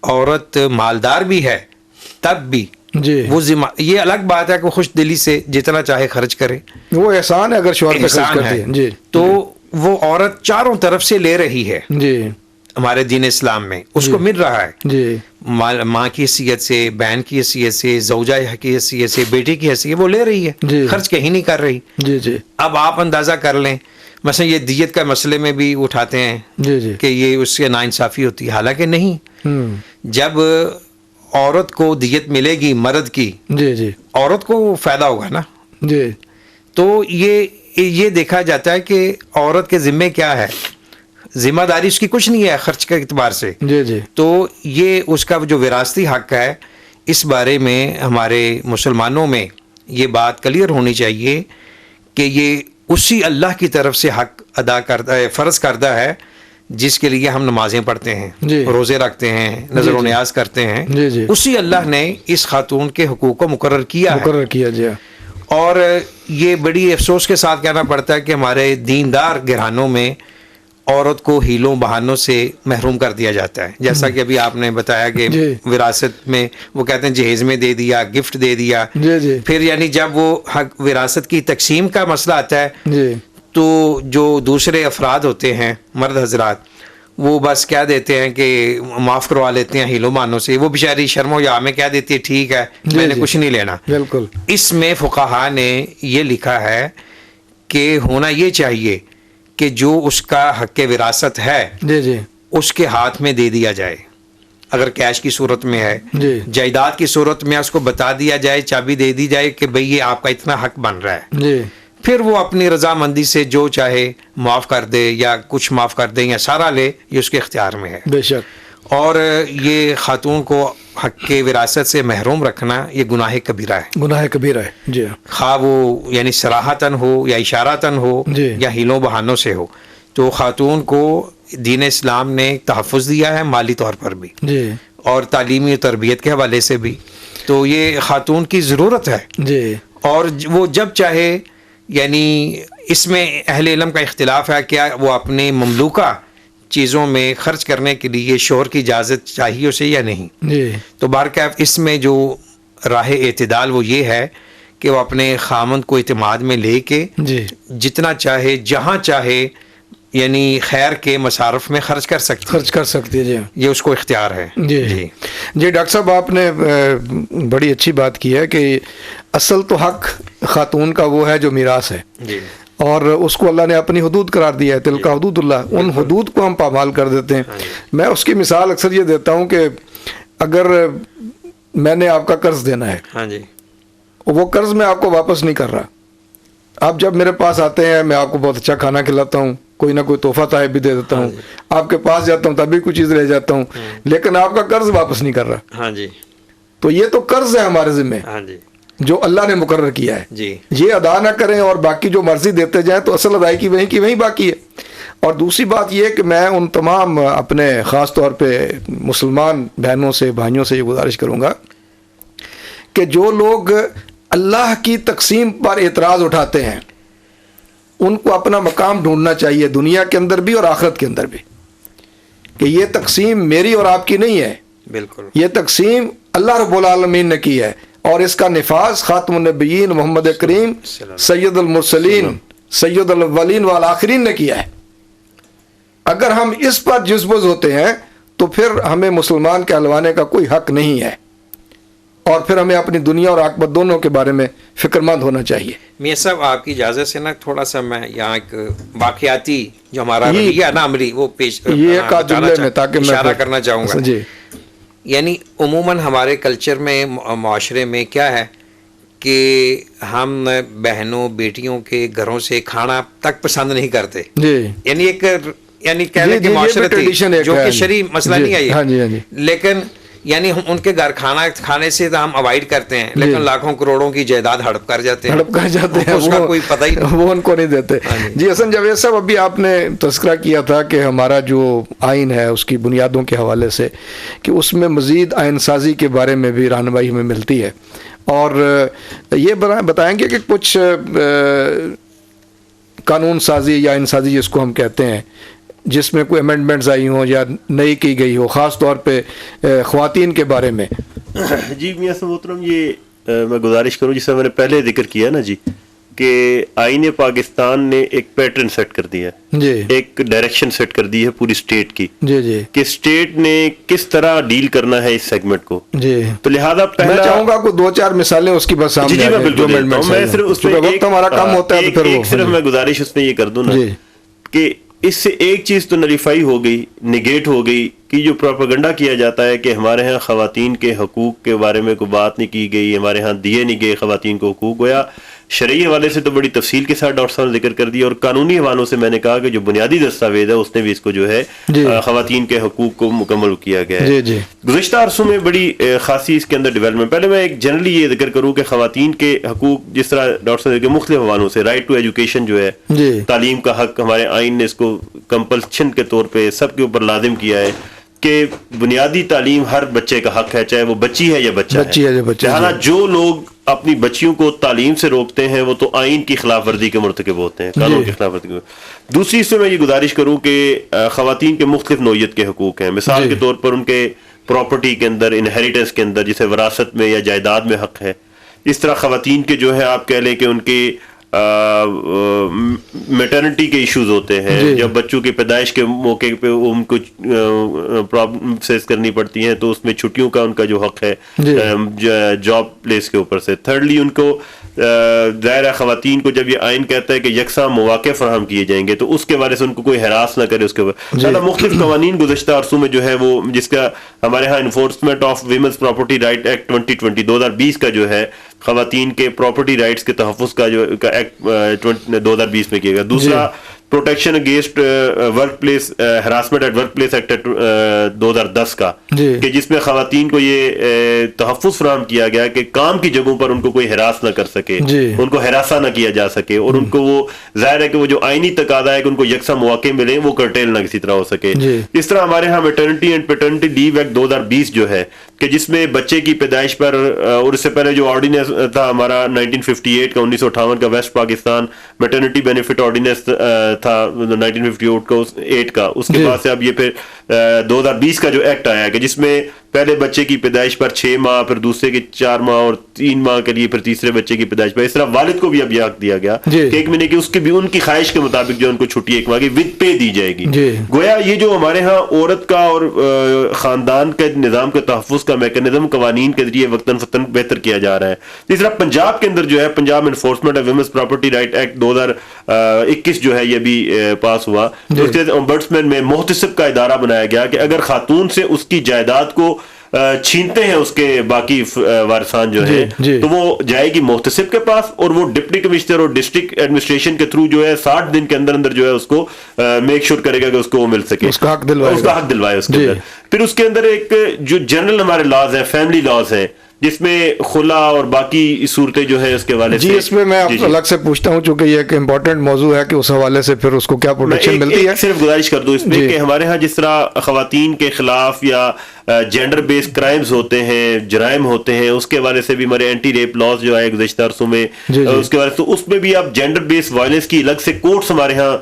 عورت مالدار بھی ہے تب بھی جی وہ یہ الگ بات ہے کہ وہ خوش دلی سے جتنا چاہے خرچ کرے، وہ احسان ہے اگر شوہر پہ خرچ احسان کرتی ہے، ہے. جی تو وہ عورت چاروں طرف سے لے رہی ہے جی ہمارے دین اسلام میں، اس کو مل رہا ہے، جی ماں کی حیثیت سے، بہن کی حیثیت سے، زوجہ کی حیثیت سے، بیٹی کی حیثیت وہ لے رہی ہے، جی خرچ کہیں نہیں کر رہی. جی جی اب آپ اندازہ کر لیں، مثلا یہ دیت کا مسئلے میں بھی اٹھاتے ہیں جی جی کہ یہ اس سے ناانصافی ہوتی ہے، حالانکہ نہیں. ہوں جب عورت کو دیت ملے گی مرد کی، جی جی عورت کو فائدہ ہوگا نا. جی تو یہ دیکھا جاتا ہے کہ عورت کے ذمے کیا ہے، ذمہ داری اس کی کچھ نہیں ہے خرچ کے اعتبار سے. جی جی تو یہ اس کا جو وراثتی حق ہے، اس بارے میں ہمارے مسلمانوں میں یہ بات کلیئر ہونی چاہیے کہ یہ اسی اللہ کی طرف سے حق ادا کرتا ہے، فرض کردہ ہے، جس کے لیے ہم نمازیں پڑھتے ہیں، جی روزے رکھتے ہیں، نظر و نیاز کرتے ہیں. جی جی اسی اللہ نے اس خاتون کے حقوق کو مقرر کیا ہے. مقرر کیا جی اور یہ بڑی افسوس کے ساتھ کہنا پڑتا ہے کہ ہمارے دیندار گھرانوں میں عورت کو ہیلوں بہانوں سے محروم کر دیا جاتا ہے. جیسا کہ ابھی آپ نے بتایا کہ جی وراثت میں وہ کہتے ہیں جہیز میں دے دیا، گفٹ دے دیا. جی جی پھر یعنی جب وہ حق وراثت کی تقسیم کا مسئلہ آتا ہے جی تو جو دوسرے افراد ہوتے ہیں مرد حضرات، وہ بس کہہ دیتے ہیں کہ معاف کروا لیتے ہیں ہیلوں بہانوں سے. وہ بیچاری شرم و حیا میں کہہ دیتی ہے ٹھیک ہے میں نے جی کچھ نہیں لینا. بالکل اس میں فقہا نے یہ لکھا ہے کہ ہونا یہ چاہیے کہ جو اس کا حق وراثت ہے جی جی اس کے ہاتھ میں دے دیا جائے. اگر کیش کی صورت میں ہے، جی جائیداد کی صورت میں اس کو بتا دیا جائے، چابی دے دی جائے کہ بھئی یہ آپ کا اتنا حق بن رہا ہے. جی پھر وہ اپنی رضامندی سے جو چاہے معاف کر دے یا کچھ معاف کر دے یا سارا لے، یہ اس کے اختیار میں ہے. بے شک. اور یہ خاتون کو حق کے وراثت سے محروم رکھنا یہ گناہ کبیرہ ہے. گناہ کبیرہ ہے. جی خواہ وہ یعنی صراحتاً ہو یا اشاراتاً ہو جی یا ہیلوں بہانوں سے ہو. تو خاتون کو دین اسلام نے تحفظ دیا ہے، مالی طور پر بھی جی اور تعلیمی و تربیت کے حوالے سے بھی. تو یہ خاتون کی ضرورت ہے. جی اور وہ جب چاہے، یعنی اس میں اہل علم کا اختلاف ہے کیا وہ اپنے مملوکہ چیزوں میں خرچ کرنے کے لیے شوہر کی اجازت چاہیے اسے یا نہیں. جی تو بہرکیف اس میں جو راہ اعتدال وہ یہ ہے کہ وہ اپنے خامند کو اعتماد میں لے کے جی جتنا چاہے جہاں چاہے یعنی خیر کے مصارف میں خرچ کر سکتی خرچ کر سکتی ہے. جی یہ اس کو اختیار ہے. جی جی ڈاکٹر صاحب آپ نے بڑی اچھی بات کی ہے کہ اصل تو حق خاتون کا وہ ہے جو میراث ہے، جی اور اس کو اللہ نے اپنی حدود قرار دیا ہے. تلک حدود اللہ، ان حدود کو ہم پامال کر دیتے ہیں. میں اس کی مثال اکثر یہ دیتا ہوں کہ اگر میں نے آپ کا قرض دینا ہے، ہاں جی وہ قرض میں آپ کو واپس نہیں کر رہا، آپ جب میرے پاس آتے ہیں میں آپ کو بہت اچھا کھانا کھلاتا ہوں، کوئی نہ کوئی تحفہ تحائف بھی دے دیتا ہوں، آپ کے پاس جاتا ہوں تبھی کچھ چیز لے جاتا ہوں، لیکن آپ کا قرض واپس نہیں کر رہا. ہاں جی تو یہ تو قرض ہے ہمارے ذمہ ہاں جی جو اللہ نے مقرر کیا ہے. جی یہ ادا نہ کریں اور باقی جو مرضی دیتے جائیں تو اصل ادائیگی وہیں کی وہیں باقی ہے. اور دوسری بات یہ کہ میں ان تمام اپنے خاص طور پہ مسلمان بہنوں سے بھائیوں سے یہ گزارش کروں گا کہ جو لوگ اللہ کی تقسیم پر اعتراض اٹھاتے ہیں ان کو اپنا مقام ڈھونڈنا چاہیے، دنیا کے اندر بھی اور آخرت کے اندر بھی، کہ یہ تقسیم میری اور آپ کی نہیں ہے، بالکل یہ تقسیم اللہ رب العالمین نے کی ہے، اور اس کا نفاذ خاتم النبیین محمد کریم سید المرسلین سید الاولین والآخرین نے کیا ہے. اگر ہم اس پر جزبز ہوتے ہیں تو پھر ہمیں مسلمان کہلوانے کا کوئی حق نہیں ہے، اور پھر ہمیں اپنی دنیا اور عاقبت دونوں کے بارے میں فکر مند ہونا چاہیے. میاں صاحب آپ کی اجازت سے نا تھوڑا سا میں یہاں ایک واقعاتی جو ہمارا رویہ نا عملی وہ پیش یہ ایک جملے میں تاکہ میں اشارہ کرنا چاہوں گا. جی یعنی عموماً ہمارے کلچر میں معاشرے میں کیا ہے کہ ہم بہنوں بیٹیوں کے گھروں سے کھانا تک پسند نہیں کرتے. جی یعنی ایک یعنی کہہ لیں کہ معاشرتی جو کہ شرعی مسئلہ نہیں ہے ہاں جی ہاں جی لیکن یعنی ان کے گھر کھانا کھانے سے تو ہم اوائڈ کرتے ہیں لیکن لاکھوں کروڑوں کی جائیداد ہڑپ کر جاتے ہیں اس کا کوئی پتہ ہی نہیں، وہ ان کو نہیں دیتے. جی حسن جاوید صاحب ابھی آپ نے تذکرہ کیا تھا کہ ہمارا جو آئین ہے اس کی بنیادوں کے حوالے سے کہ اس میں مزید آئین سازی کے بارے میں بھی رہنمائی ہمیں ملتی ہے، اور یہ بتائیں گے کہ کچھ قانون سازی یا آئین سازی جس کو ہم کہتے ہیں جس میں کوئی امینڈمنٹس آئی ہوں یا نئی کی گئی ہو، خاص طور پہ خواتین کے بارے میں؟ جی میاں صاحب محترم، یہ میں گزارش کروں جس سے میں نے پہلے ذکر کیا نا جی، کہ آئین پاکستان نے ایک پیٹرن سیٹ کر دیا ہے، جی ایک ڈائریکشن سیٹ کر دی ہے پوری اسٹیٹ کی، جی جی کہ اسٹیٹ نے کس طرح ڈیل کرنا ہے اس سیگمنٹ کو. جی. تو لہذا میں پہلا چاہوں گا کوئی 2-4 مثالیں اس کی بس جی سامنے جی آ میں جائیں، بالکل جو دیتا ہوں. amendments میں ہیں. صرف اس میں چونکہ وقت ہمارا کم ہوتا ہے تو پھر وہ صرف میں گزارش اس میں یہ کر دوں نا جی کہ اس سے ایک چیز تو نلیفائی ہو گئی، نگیٹ ہو گئی، کہ جو پروپیگنڈا کیا جاتا ہے کہ ہمارے ہاں خواتین کے حقوق کے بارے میں کوئی بات نہیں کی گئی، ہمارے ہاں دیے نہیں گئے خواتین کو حقوق. گویا شرعی حوالے سے تو بڑی تفصیل کے ساتھ ڈاکٹر صاحب نے ذکر کر دیا، اور قانونی حوالوں سے میں نے کہا کہ جو بنیادی دستاویز ہے اس نے بھی اس کو جو ہے جی خواتین کے حقوق کو مکمل کیا گیا ہے. جی جی گزشتہ عرصوں میں بڑی خاصی اس کے اندر ڈیولپمنٹ. پہلے میں ایک جنرلی یہ ذکر کروں کہ خواتین کے حقوق جس طرح ڈاکٹر صاحب کے مختلف حوالوں سے رائٹ ٹو ایجوکیشن جو ہے، جی تعلیم کا حق، ہمارے آئین نے اس کو کمپلشن کے طور پہ سب کے اوپر لازم کیا ہے کہ بنیادی تعلیم ہر بچے کا حق ہے، چاہے وہ بچی ہے یا بچہ بچی ہے یا بچہ. لہٰذا جو لوگ اپنی بچیوں کو تعلیم سے روکتے ہیں وہ تو آئین کی خلاف ورزی کے مرتکب ہوتے ہیں، قانون کی خلاف ورزی. دوسری اس سے میں یہ گزارش کروں کہ خواتین کے مختلف نوعیت کے حقوق ہیں. مثال کے طور پر ان کے پراپرٹی کے اندر، انہیریٹنس کے اندر، جسے وراثت میں یا جائیداد میں حق ہے. اس طرح خواتین کے جو ہے آپ کہہ لیں کہ ان کے میٹرنٹی کے ایشوز ہوتے ہیں، جب بچوں کی پیدائش کے موقع پہ ان کو پرابلم فیس کرنی پڑتی ہیں تو اس میں چھٹیوں کا ان کا جو حق ہے جاب پلیس کے اوپر سے. تھرڈلی ان کو ظاہر ہے خواتین کو جب یہ آئین کہتا ہے کہ یکساں مواقع فراہم کیے جائیں گے تو اس کے بارے سے ان کو کوئی ہراس نہ کرے. اس کے اوپر مختلف قوانین گزشتہ عرصوں میں جو ہے وہ، جس کا ہمارے ہاں enforcement of women's property right act 2020 کا جو ہے خواتین کے پراپرٹی رائٹس کے تحفظ کا جو ایکٹ 2020 میں کیا گیا. دوسرا protection against workplace harassment at workplace act 2010 کا، کہ جس میں خواتین کو یہ تحفظ فراہم کیا گیا کہ کام کی جگہوں پر ان کو کوئی ہراس نہ کر سکے، ان کو ہراساں نہ کیا جا سکے، اور ان کو وہ ظاہر ہے کہ وہ جو آئینی تقاضا ہے کہ ان کو یکساں مواقع ملیں وہ کرٹیل نہ کسی طرح ہو سکے. اس طرح ہمارے ہاں maternity and paternity leave act 2020 جو ہے کہ جس میں بچے کی پیدائش پر، اور اس سے پہلے جو آرڈیننس تھا ہمارا 1958 کا 1958 کا West Pakistan maternity benefit ordinance تھا 1958 کا، اس کے بعد سے اب یہ پھر 2020 کا جو ایکٹ آیا ہے کہ جس میں پہلے بچے کی پیدائش پر 6 ماہ، پھر دوسرے کے 4 ماہ اور 3 ماہ کے لیے پھر تیسرے بچے کی پیدائش پر، اس طرح والد کو بھی اب یہ حق دیا گیا کہ 1 مہینے کی اس کی بھی ان کی خواہش کے مطابق جو ان کو چھٹی 1 ماہ کی ود پے دی جائے گی. گویا یہ جو ہمارے ہاں عورت کا اور خاندان کے نظام کے تحفظ کا میکانزم قوانین کے ذریعے وقتاً فوقتاً بہتر کیا جا رہا ہے. اس طرح پنجاب کے اندر جو ہے Punjab enforcement of women's property right act 2021 جو ہے یہ بھی پاس ہوا. اس کے امبڈسمین میں محتسب کا ادارہ بنایا گیا کہ اگر خاتون سے اس کی جائیداد کو چھینتے ہیں اس کے باقی وارثان جو ہے تو وہ جائے گی محتسب کے پاس، اور وہ ڈپٹی کمشنر اور ڈسٹرکٹ ایڈمنسٹریشن کے تھرو جو ہے 60 دن کے اندر اندر جو ہے اس کو میک شور کرے گا کہ اس کو وہ مل سکے، اس کا حق دلوائے اس کے اندر. پھر اس کے اندر ایک جو جنرل ہمارے لاز ہیں، فیملی لاز ہیں، جس میں خلا اور باقی صورتیں جو ہے اس کے حوالے سے. اس میں میں آپ الگ سے پوچھتا ہوں چونکہ یہ ایک امپورٹنٹ موضوع ہے کہ اس حوالے سے پھر اس کو کیا پروٹیکشن ملتی ہے. صرف گزارش کر دوں اس میں کہ ہمارے ہاں جس طرح خواتین کے خلاف یا جینڈر بیس کرائمز ہوتے ہیں، جرائم ہوتے ہیں، اس کے حوالے سے بھی ہمارے اینٹی ریپ لاز جو ہے گزشتہ عرصوں میں اس کے حوالے سے، اس میں بھی اب جینڈر بیس وائلنس کی الگ سے کورٹس ہمارے ہاں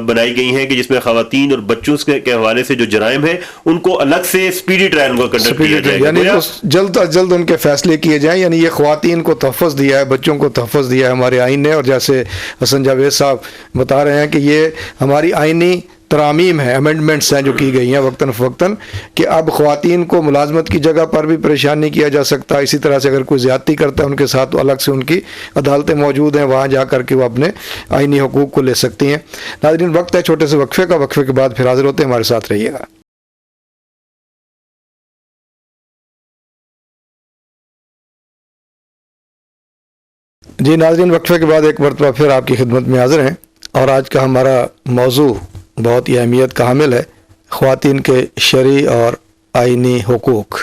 بنائی گئی ہیں کہ جس میں خواتین اور بچوں کے حوالے سے جو جرائم ہیں ان کو الگ سے سپیڈی ٹرائل کا کنڈکٹ کیا جائے گا، یعنی جلد از جلد ان کے فیصلے کیے جائیں. یعنی یہ خواتین کو تحفظ دیا ہے، بچوں کو تحفظ دیا ہے ہمارے آئین نے، اور جیسے حسن جاوید صاحب بتا رہے ہیں کہ یہ ہماری آئینی ترامیم ہیں، امینڈمنٹس ہیں جو کی گئی ہیں وقتاً فوقتاً، کہ اب خواتین کو ملازمت کی جگہ پر بھی پریشان نہیں کیا جا سکتا. اسی طرح سے اگر کوئی زیادتی کرتا ہے ان کے ساتھ تو الگ سے ان کی عدالتیں موجود ہیں، وہاں جا کر کے وہ اپنے آئینی حقوق کو لے سکتی ہیں. ناظرین وقت ہے چھوٹے سے وقفے کا، وقفے کے بعد پھر حاضر ہوتے ہیں، ہمارے ساتھ رہیے گا. جی ناظرین وقفے کے بعد ایک مرتبہ پھر آپ کی خدمت میں حاضر ہیں، اور آج کا ہمارا موضوع بہت ہی اہمیت کا حامل ہے، خواتین کے شرعی اور آئینی حقوق.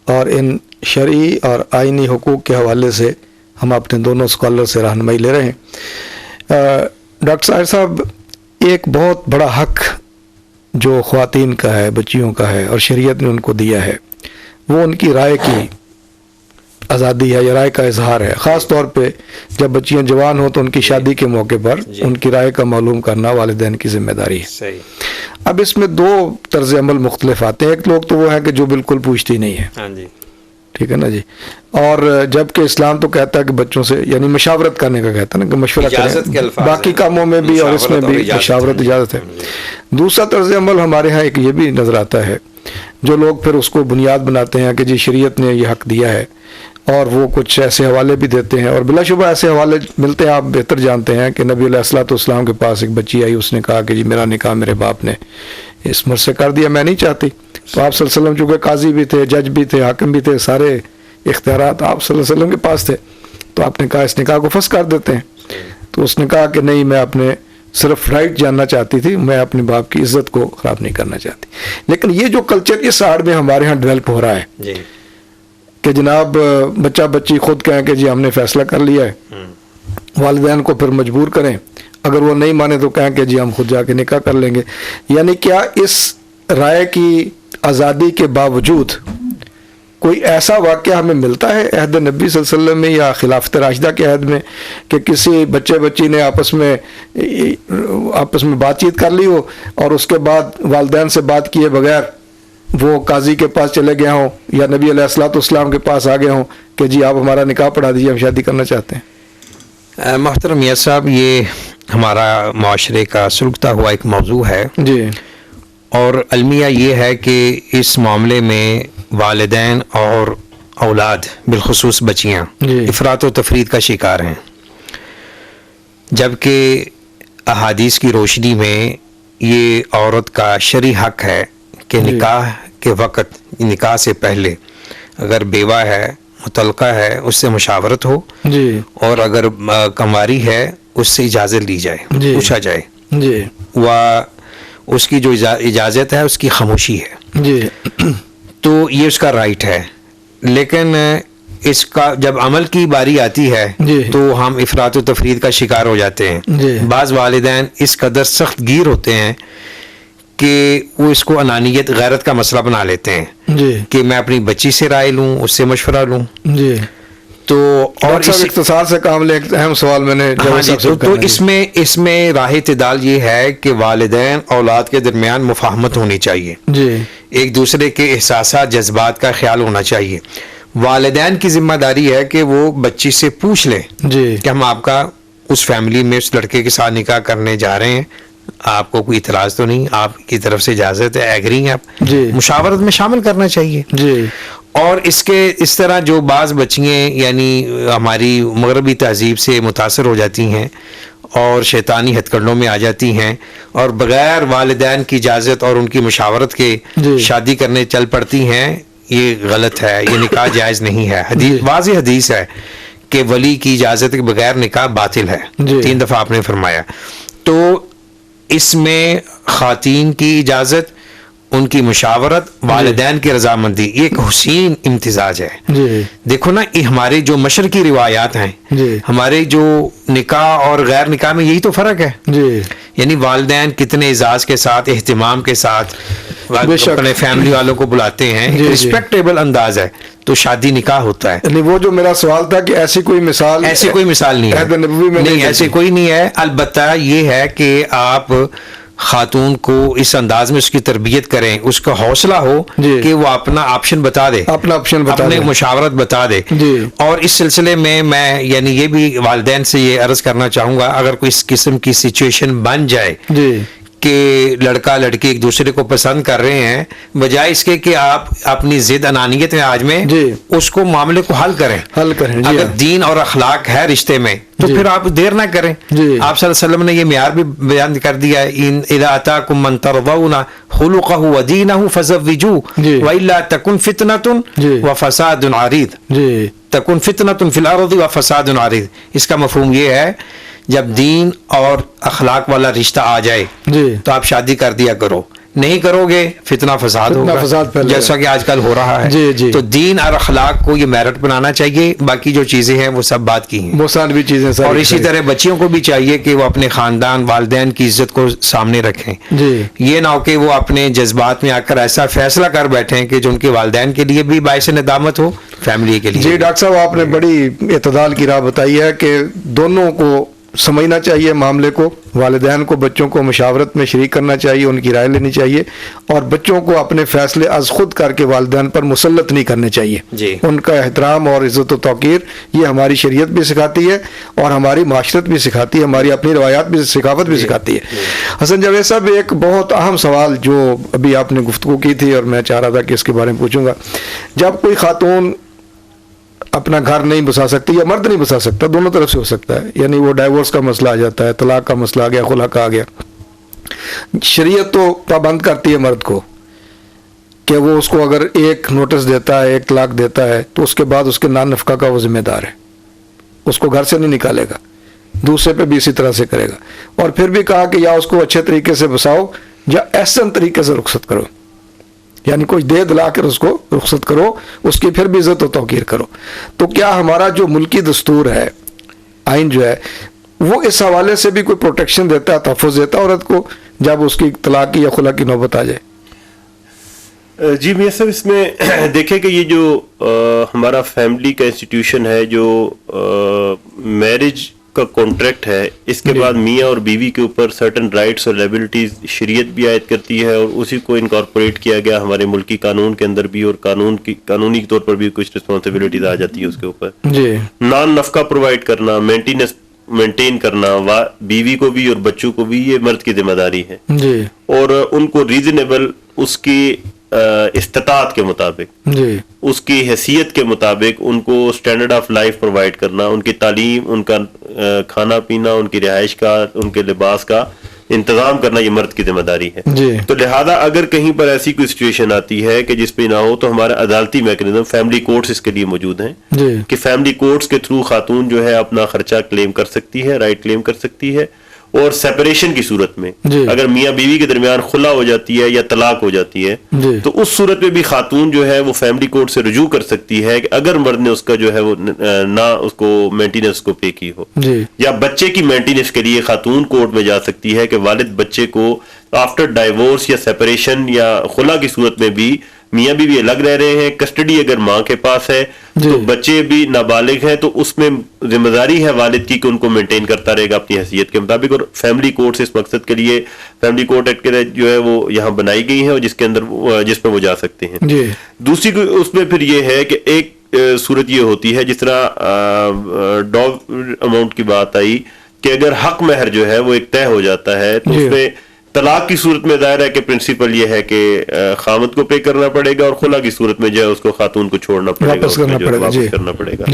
اور ان شرعی اور آئینی حقوق کے حوالے سے ہم اپنے دونوں اسکالر سے رہنمائی لے رہے ہیں. ڈاکٹر صاحب صاحب، ایک بہت بڑا حق جو خواتین کا ہے، بچیوں کا ہے، اور شریعت نے ان کو دیا ہے، وہ ان کی رائے کی آزادی ہے یا رائے کا اظہار ہے، خاص طور پہ جب بچیاں جوان ہوں تو ان کی شادی کے موقع پر ان کی رائے کا معلوم کرنا والدین کی ذمہ داری ہے۔ صحیح۔ اب اس میں دو طرز عمل مختلف آتے ہیں، ایک لوگ تو وہ ہے کہ جو بالکل پوچھتی نہیں ہے، ہاں جی، ٹھیک ہے نا جی، اور جبکہ اسلام تو کہتا ہے کہ بچوں سے یعنی مشاورت کرنے کا کہتا ہے نا کہ مشورہ اجازت کے کریں، الفاظ باقی ہیں، کاموں میں بھی اور اس میں مشاورت اور بھی اجازت مشاورت ہے۔ اجازت ہے۔ دوسرا طرز عمل ہمارے ہاں ایک یہ بھی نظر آتا ہے، جو لوگ پھر اس کو بنیاد بناتے ہیں کہ جی شریعت نے یہ حق دیا ہے، اور وہ کچھ ایسے حوالے بھی دیتے ہیں، اور بلا شبہ ایسے حوالے ملتے ہیں، آپ بہتر جانتے ہیں کہ نبی علیہ الصلوۃ والسلام کے پاس ایک بچی آئی، اس نے کہا کہ جی میرا نکاح میرے باپ نے اس مرد سے کر دیا، میں نہیں چاہتی۔ تو آپ صلی اللہ علیہ وسلم چونکہ قاضی بھی تھے، جج بھی تھے، حاکم بھی تھے، سارے اختیارات آپ صلی اللہ علیہ وسلم کے پاس تھے، تو آپ نے کہا اس نکاح کو فسخ کر دیتے ہیں۔ تو اس نے کہا کہ نہیں، میں اپنے صرف رائٹ جاننا چاہتی تھی، میں اپنے باپ کی عزت کو خراب نہیں کرنا چاہتی۔ لیکن یہ جو کلچر اس آڑ میں ہمارے ہاں ڈیولپ ہو رہا ہے جی، کہ جناب بچہ بچی خود کہیں کہ جی ہم نے فیصلہ کر لیا ہے، والدین کو پھر مجبور کریں، اگر وہ نہیں مانے تو کہیں کہ جی ہم خود جا کے نکاح کر لیں گے۔ یعنی کیا اس رائے کی آزادی کے باوجود کوئی ایسا واقعہ ہمیں ملتا ہے عہد نبی صلی اللہ علیہ وسلم میں یا خلافت راشدہ کے عہد میں کہ کسی بچے بچی نے آپس میں بات چیت کر لی ہو اور اس کے بعد والدین سے بات کیے بغیر وہ قاضی کے پاس چلے گئے ہوں یا نبی علیہ الصلوۃ والسلام کے پاس آ گئے ہوں کہ جی آپ ہمارا نکاح پڑھا دیجیے، ہم شادی کرنا چاہتے ہیں؟ محترم میاں صاحب، یہ ہمارا معاشرے کا سلگتا ہوا ایک موضوع ہے، جی، اور المیہ یہ ہے کہ اس معاملے میں والدین اور اولاد بالخصوص بچیاں جی، افراط و تفرید کا شکار ہیں، جبکہ احادیث کی روشنی میں یہ عورت کا شرعی حق ہے کہ جی، نکاح کے وقت، نکاح سے پہلے اگر بیوہ ہے، مطلقہ ہے، اس سے مشاورت ہو، جی، اور اگر کنواری ہے اس سے اجازت لی جائے، جی، پوچھا جائے، جی، و اس کی جو اجازت ہے اس کی خاموشی ہے، جی، تو یہ اس کا رائٹ ہے۔ لیکن اس کا جب عمل کی باری آتی ہے جی، تو ہم افراط و تفرید کا شکار ہو جاتے ہیں۔ جی، بعض والدین اس قدر سخت گیر ہوتے ہیں کہ وہ اس کو انانیت، غیرت کا مسئلہ بنا لیتے ہیں جی، کہ میں اپنی بچی سے رائے لوں، اس سے مشورہ لوں۔ جی، تو اور اور اختصار سے کام لے، ایک اہم سوال میں نے ہاں جی، تو اس میں راہ اعتدال یہ ہے کہ والدین اولاد کے درمیان مفاہمت ہونی چاہیے، جی، ایک دوسرے کے احساسات، جذبات کا خیال ہونا چاہیے۔ والدین کی ذمہ داری ہے کہ وہ بچی سے پوچھ لیں جی، کہ ہم آپ کا اس فیملی میں اس لڑکے کے ساتھ نکاح کرنے جا رہے ہیں، آپ کو کوئی اعتراض تو نہیں، آپ کی طرف سے اجازت ہے، ایگری ہیں آپ؟ جی، مشاورت میں شامل کرنا چاہیے۔ جی، اور اس طرح جو بعض بچیاں یعنی ہماری مغربی تہذیب سے متاثر ہو جاتی ہیں اور شیطانی ہتھ کنڈوں میں آ جاتی ہیں اور بغیر والدین کی اجازت اور ان کی مشاورت کے جی، شادی کرنے چل پڑتی ہیں، یہ غلط ہے، یہ نکاح جائز نہیں ہے۔ جی، واضح حدیث ہے کہ ولی کی اجازت کے بغیر نکاح باطل ہے، جی، 3 دفعہ آپ نے فرمایا۔ تو اس میں خواتین کی اجازت، ان کی مشاورت، والدین کی رضامندی، یہ ایک حسین امتزاج ہے۔ جی، دیکھو نا، یہ ہمارے جو مشرقی روایات ہیں، جی، ہمارے جو نکاح اور غیر نکاح میں یہی تو فرق ہے، جی، یعنی والدین کتنے اعزاز کے ساتھ، اہتمام کے ساتھ بے شک اپنے فیملی والوں کو بلاتے ہیں، جی، جی، رسپیکٹیبل انداز ہے، تو شادی نکاح ہوتا ہے۔ یعنی وہ جو میرا سوال تھا کہ ایسی کوئی مثال نہیں عہد نبوی میں ہے، نہیں نہیں ایسے ملتی۔ کوئی نہیں ہے۔ البتہ یہ ہے کہ آپ خاتون کو اس انداز میں اس کی تربیت کریں، اس کا حوصلہ ہو جی، کہ وہ اپنا آپشن بتا دے، اپنا آپشن بتا اپنے دیں۔ مشاورت بتا دے۔ جی، اور اس سلسلے میں یعنی یہ بھی والدین سے یہ عرض کرنا چاہوں گا، اگر کوئی اس قسم کی سچویشن بن جائے جی، کہ لڑکا لڑکی ایک دوسرے کو پسند کر رہے ہیں، بجائے اس کے کہ آپ اپنی ضد انانیت میں آج میں جی، اس کو معاملے کو حل کریں۔ حل کریں، جی، اگر دین اور اخلاق ہے رشتے میں تو جی، پھر آپ دیر نہ کریں۔ جی، آپ صلی اللہ علیہ وسلم نے یہ معیار بھی بیان کر دیا ہے، اذا اتاکم من ترضون خلقہ ودینہ فزوجوہ جی، والا تکن فتنۃ جی، وفساد عریض، جی، تکن فتنۃ فی الارض وفساد عریض۔ اس کا مفہوم یہ ہے، جب دین اور اخلاق والا رشتہ آ جائے جی، تو آپ شادی کر دیا کرو، نہیں کرو گے فتنہ فساد ہوگا، فساد پھیلے گا، جیسا کہ آج کل ہو رہا ہے. جی جی. تو دین اور اخلاق کو یہ میرٹ بنانا چاہیے، باقی جو چیزیں ہیں وہ سب بات کی ہیں. وہ ثانوی چیزیں ساری. اور اسی طرح بچیوں کو بھی چاہیے کہ وہ اپنے خاندان والدین کی عزت کو سامنے رکھیں. جی. یہ نہ ہو کہ وہ اپنے جذبات میں آ کر ایسا فیصلہ کر بیٹھیں کہ جو ان کے والدین کے لیے بھی باعث ندامت ہو، فیملی کے لیے. جی ڈاکٹر صاحب، آپ نے بڑی اعتدال کی راہ بتائی ہے کہ دونوں کو سمجھنا چاہیے معاملے کو، والدین کو بچوں کو مشاورت میں شریک کرنا چاہیے، ان کی رائے لینی چاہیے، اور بچوں کو اپنے فیصلے از خود کر کے والدین پر مسلط نہیں کرنے چاہیے. جی. ان کا احترام اور عزت و توقیر یہ ہماری شریعت بھی سکھاتی ہے اور ہماری معاشرت بھی سکھاتی ہے، ہماری اپنی روایات بھی، ثقافت بھی سکھاتی ہے. حسن جاوید صاحب، ایک بہت اہم سوال جو ابھی آپ نے گفتگو کی تھی اور میں چاہ رہا تھا کہ اس کے بارے میں پوچھوں گا، جب کوئی خاتون اپنا گھر نہیں بسا سکتی یا مرد نہیں بسا سکتا، دونوں طرف سے ہو سکتا ہے، یعنی وہ ڈائیورس کا مسئلہ آ جاتا ہے، طلاق کا مسئلہ آ گیا، خلا کا آ گیا، شریعت تو پابند کرتی ہے مرد کو کہ وہ اس کو اگر ایک نوٹس دیتا ہے، ایک طلاق دیتا ہے، تو اس کے بعد اس کے نان نفقہ کا وہ ذمہ دار ہے، اس کو گھر سے نہیں نکالے گا، دوسرے پہ بھی اسی طرح سے کرے گا. اور پھر بھی کہا کہ یا اس کو اچھے طریقے سے بساؤ یا احسن طریقے سے رخصت کرو، یعنی کچھ دے دلا کر اس کو رخصت کرو، اس کی پھر بھی عزت و توقیر کرو. تو کیا ہمارا جو ملکی دستور ہے، آئین جو ہے، وہ اس حوالے سے بھی کوئی پروٹیکشن دیتا ہے، تحفظ دیتا ہے عورت کو جب اس کی طلاق کی یا خلا کی نوبت آ جائے؟ جی میاں صاحب، اس میں دیکھیں کہ یہ جو ہمارا فیملی کا انسٹیٹیوشن ہے، جو میرج کا کانٹریکٹ ہے، اس کے بعد میاں اور بیوی کے اوپر سرٹن رائٹس اور لائبلٹیز شریعت بھی عائد کرتی ہے، اور اسی کو انکارپوریٹ کیا گیا ہمارے ملکی قانون کے اندر بھی، اور قانونی طور پر بھی کچھ رسپانسبلٹیز آ جاتی ہیں اس کے اوپر. جی. نان نفقہ پرووائڈ کرنا، مینٹین کرنا بیوی کو بھی اور بچوں کو بھی، یہ مرد کی ذمہ داری ہے. جی. اور ان کو ریزنیبل، اس کی استطاعت کے مطابق، جی، اس کی حیثیت کے مطابق ان کو سٹینڈرڈ آف لائف پرووائڈ کرنا، ان کی تعلیم، ان کا کھانا پینا، ان کی رہائش کا، ان کے لباس کا انتظام کرنا، یہ مرد کی ذمہ داری ہے. جی. تو لہذا اگر کہیں پر ایسی کوئی سچویشن آتی ہے کہ جس پہ نہ ہو، تو ہمارا عدالتی میکنزم، فیملی کورٹس اس کے لیے موجود ہیں. جی. کہ فیملی کورٹس کے تھرو خاتون جو ہے اپنا خرچہ کلیم کر سکتی ہے، رائٹ کلیم کر سکتی ہے. اور سیپریشن کی صورت میں اگر میاں بیوی کے درمیان خلا ہو جاتی ہے یا طلاق ہو جاتی ہے، تو اس صورت میں بھی خاتون جو ہے وہ فیملی کورٹ سے رجوع کر سکتی ہے کہ اگر مرد نے اس کا جو ہے وہ نہ اس کو مینٹیننس کو پے کی ہو، یا بچے کی مینٹیننس کے لیے خاتون کورٹ میں جا سکتی ہے کہ والد بچے کو آفٹر ڈائیورس یا سیپریشن یا خلا کی صورت میں بھی میاں بیوی الگ رہ رہے ہیں، کسٹڈی اگر ماں کے پاس ہے تو بچے بھی نابالغ ہیں، تو اس میں ذمہ داری ہے والد کی کہ ان کو مینٹین کرتا رہے گا اپنی حیثیت کے مطابق. اور فیملی کورٹس اس مقصد کے لیے فیملی کورٹ ایکٹ کے جو ہے وہ یہاں بنائی گئی ہیں، اور جس کے اندر جس میں وہ جا سکتے ہیں. دوسری اس میں پھر یہ ہے کہ ایک صورت یہ ہوتی ہے، جس طرح ڈاگ اماؤنٹ کی بات آئی، کہ اگر حق مہر جو ہے وہ ایک طے ہو جاتا ہے، تو اس میں طلاق کی صورت میں ظاہر ہے کہ پرنسپل یہ ہے کہ خامد کو پے کرنا پڑے گا، اور خلا کی صورت میں جو ہے اس کو خاتون کو چھوڑنا پڑے گا، واپس کرنا پڑے گا.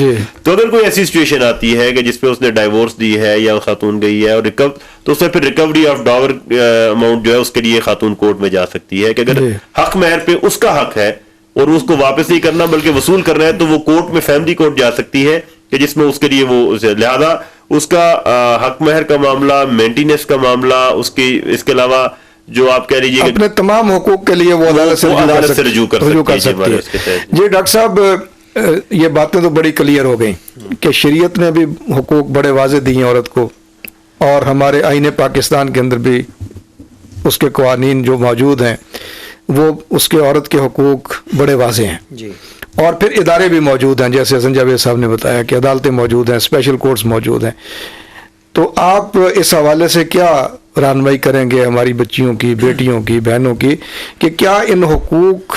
تو اگر کوئی ایسی سچویشن آتی ہے کہ جس پہ اس نے ڈائیورس دی ہے یا خاتون گئی ہے، اور تو اس میں پھر ریکوری آف ڈاور اماؤنٹ جو ہے اس کے لیے خاتون کورٹ میں جا سکتی ہے کہ اگر حق مہر پہ اس کا حق ہے اور اس کو واپس نہیں کرنا بلکہ وصول کرنا ہے، تو وہ کورٹ میں فیملی کورٹ جا سکتی ہے کہ جس میں اس کے لیے وہ لہذا اس کا حق مہر کا معاملہ، مینٹیننس کا معاملہ، اس کے علاوہ جو آپ کہہ لیجیے اپنے تمام حقوق کے لیے وہ عدالت سے رجوع کر سکتی ہے. جی ڈاکٹر صاحب، یہ باتیں تو بڑی کلیئر ہو گئیں کہ شریعت نے بھی حقوق بڑے واضح دیے ہیں عورت کو، اور ہمارے آئین پاکستان کے اندر بھی اس کے قوانین جو موجود ہیں وہ اس کے عورت کے حقوق بڑے واضح ہیں. جی. اور پھر ادارے بھی موجود ہیں، جیسے حسن جاوید صاحب نے بتایا کہ عدالتیں موجود ہیں، اسپیشل کورٹس موجود ہیں. تو آپ اس حوالے سے کیا رہنمائی کریں گے ہماری بچیوں کی، بیٹیوں کی، بہنوں کی، کہ کیا ان حقوق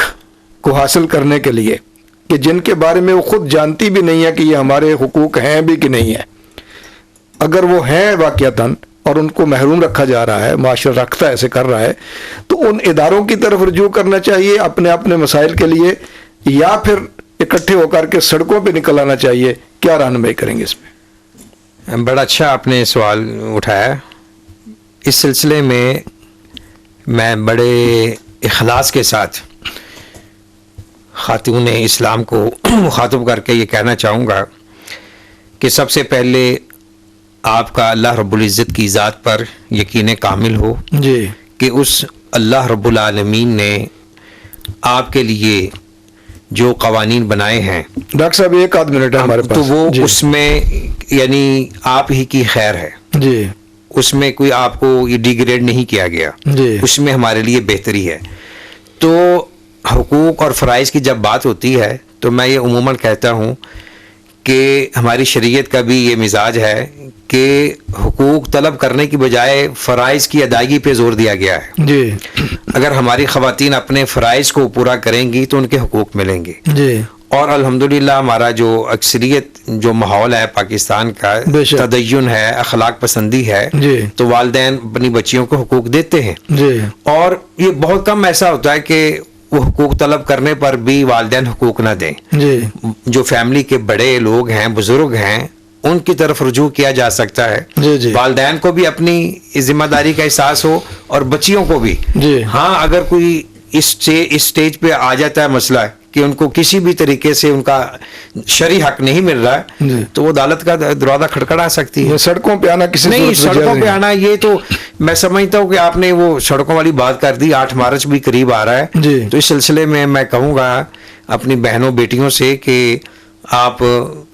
کو حاصل کرنے کے لیے، کہ جن کے بارے میں وہ خود جانتی بھی نہیں ہے کہ یہ ہمارے حقوق ہیں بھی کہ نہیں ہیں، اگر وہ ہیں واقعتاً اور ان کو محروم رکھا جا رہا ہے، معاشرہ رکھتا ہے، ایسے کر رہا ہے، تو ان اداروں کی طرف رجوع کرنا چاہیے اپنے مسائل کے لیے، یا پھر اکٹھے ہو کر کے سڑکوں پہ نکل آنا چاہیے؟ کیا رہنمائی کریں گے اس میں؟ بڑا اچھا آپ نے سوال اٹھایا. اس سلسلے میں بڑے اخلاص کے ساتھ خاتون اسلام کو مخاطب کر کے یہ کہنا چاہوں گا کہ سب سے پہلے آپ کا اللہ رب العزت کی ذات پر یقین کامل ہو جی، کہ اس اللہ رب العالمین نے آپ کے لیے جو قوانین بنائے ہیں ڈاکٹر صاحب 1 آدھ منٹ ہے ہمارے پاس، تو وہ جی اس میں یعنی آپ ہی کی خیر ہے، جی اس میں کوئی آپ کو یہ ڈیگریڈ نہیں کیا گیا، جی اس میں ہمارے لیے بہتری ہے۔ تو حقوق اور فرائض کی جب بات ہوتی ہے تو میں یہ عموماً کہتا ہوں کہ ہماری شریعت کا بھی یہ مزاج ہے کہ حقوق طلب کرنے کی بجائے فرائض کی ادائیگی پہ زور دیا گیا ہے۔ جی اگر ہماری خواتین اپنے فرائض کو پورا کریں گی تو ان کے حقوق ملیں گے، جی اور الحمدللہ ہمارا جو اکثریت جو ماحول ہے پاکستان کا، بے شک، تدین ہے، اخلاق پسندی ہے، جی تو والدین اپنی بچیوں کو حقوق دیتے ہیں، جی اور یہ بہت کم ایسا ہوتا ہے کہ وہ حقوق طلب کرنے پر بھی والدین حقوق نہ دیں۔ جی جو فیملی کے بڑے لوگ ہیں، بزرگ ہیں، ان کی طرف رجوع کیا جا سکتا ہے۔ جی جی والدین کو بھی اپنی ذمہ داری کا احساس ہو اور بچیوں کو بھی۔ جی ہاں اگر کوئی اس اسٹیج پہ آ جاتا ہے مسئلہ کہ ان کو کسی بھی طریقے سے ان کا شرعی حق نہیں مل رہا ہے، جی تو وہ عدالت کا دروازہ کھٹکھٹا سکتی ہے۔ یہ سڑکوں پہ آنا کسی نہیں، صورت میں سڑکوں جائز پہ نہیں۔ آنا یہ تو میں سمجھتا ہوں کہ آپ نے وہ سڑکوں والی بات کر دی۔ 8 مارچ بھی قریب آ رہا ہے، جی تو اس سلسلے میں میں کہوں گا اپنی بہنوں بیٹیوں سے کہ آپ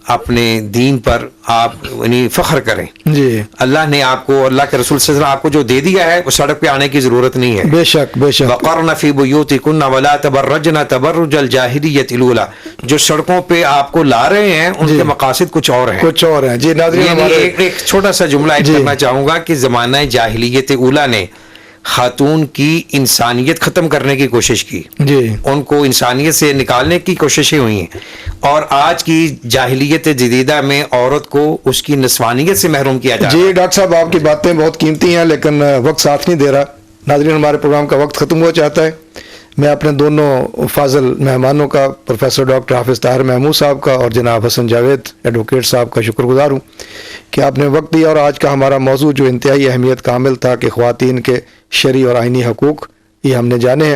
اپنے دین پر آپ یعنی فخر کریں۔ جی اللہ نے آپ کو، اللہ کے رسول صلی اللہ علیہ وسلم آپ کو جو دے دیا ہے، وہ سڑک پہ آنے کی ضرورت نہیں ہے۔ بے شک بے شک، وقرن فی بیوتکن ولا تبرجن تبرج الجاہلیۃ الاولی، جو سڑکوں پہ آپ کو لا رہے ہیں ان جی کے مقاصد کچھ اور ہیں۔ کچھ اور ہیں۔ جی ناظرین یعنی ہمارے ایک چھوٹا سا جملہ ایڈ جی کرنا چاہوں گا کہ زمانہ جاہلیت اولا نے خاتون کی انسانیت ختم کرنے کی کوشش کی، جی ان کو انسانیت سے نکالنے کی کوششیں ہوئی ہیں، اور آج کی جاہلیت جدیدہ میں عورت کو اس کی نسوانیت سے محروم کیا جا رہا جی ہے۔ ڈاکٹر صاحب آپ کی باتیں بہت قیمتی ہیں لیکن وقت ساتھ نہیں دے رہا۔ ناظرین ہمارے پروگرام کا وقت ختم ہو چاہتا ہے۔ میں اپنے دونوں فاضل مہمانوں کا، پروفیسر ڈاکٹر حافظ طاہر محمود صاحب کا اور جناب حسن جاوید ایڈوکیٹ صاحب کا شکر گزار ہوں کہ آپ نے وقت دیا، اور آج کا ہمارا موضوع جو انتہائی اہمیت کا حامل تھا کہ خواتین کے شرعی اور آئینی حقوق، یہ ہم نے جانے ہیں۔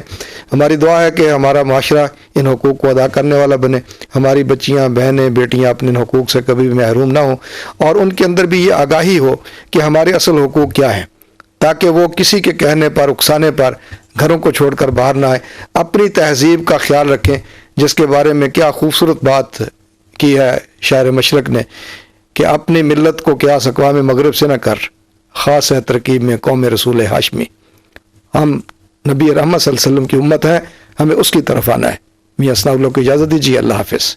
ہماری دعا ہے کہ ہمارا معاشرہ ان حقوق کو ادا کرنے والا بنے، ہماری بچیاں، بہنیں، بیٹیاں اپنے ان حقوق سے کبھی بھی محروم نہ ہوں، اور ان کے اندر بھی یہ آگاہی ہو کہ ہمارے اصل حقوق کیا ہیں، تاکہ وہ کسی کے کہنے پر، اکسانے پر گھروں کو چھوڑ کر باہر نہ آئے۔ اپنی تہذیب کا خیال رکھیں، جس کے بارے میں کیا خوبصورت بات کی ہے شاعر مشرق نے کہ اپنی ملت کو قیاس اقوام مغرب سے نہ کر، خاص ہے ترکیب میں قوم رسول ہاشمی۔ ہم نبی رحمت صلی اللہ علیہ وسلم کی امت ہے، ہمیں اس کی طرف آنا ہے۔ میاں اسنا اللہ کو اجازت دیجیے، اللہ حافظ۔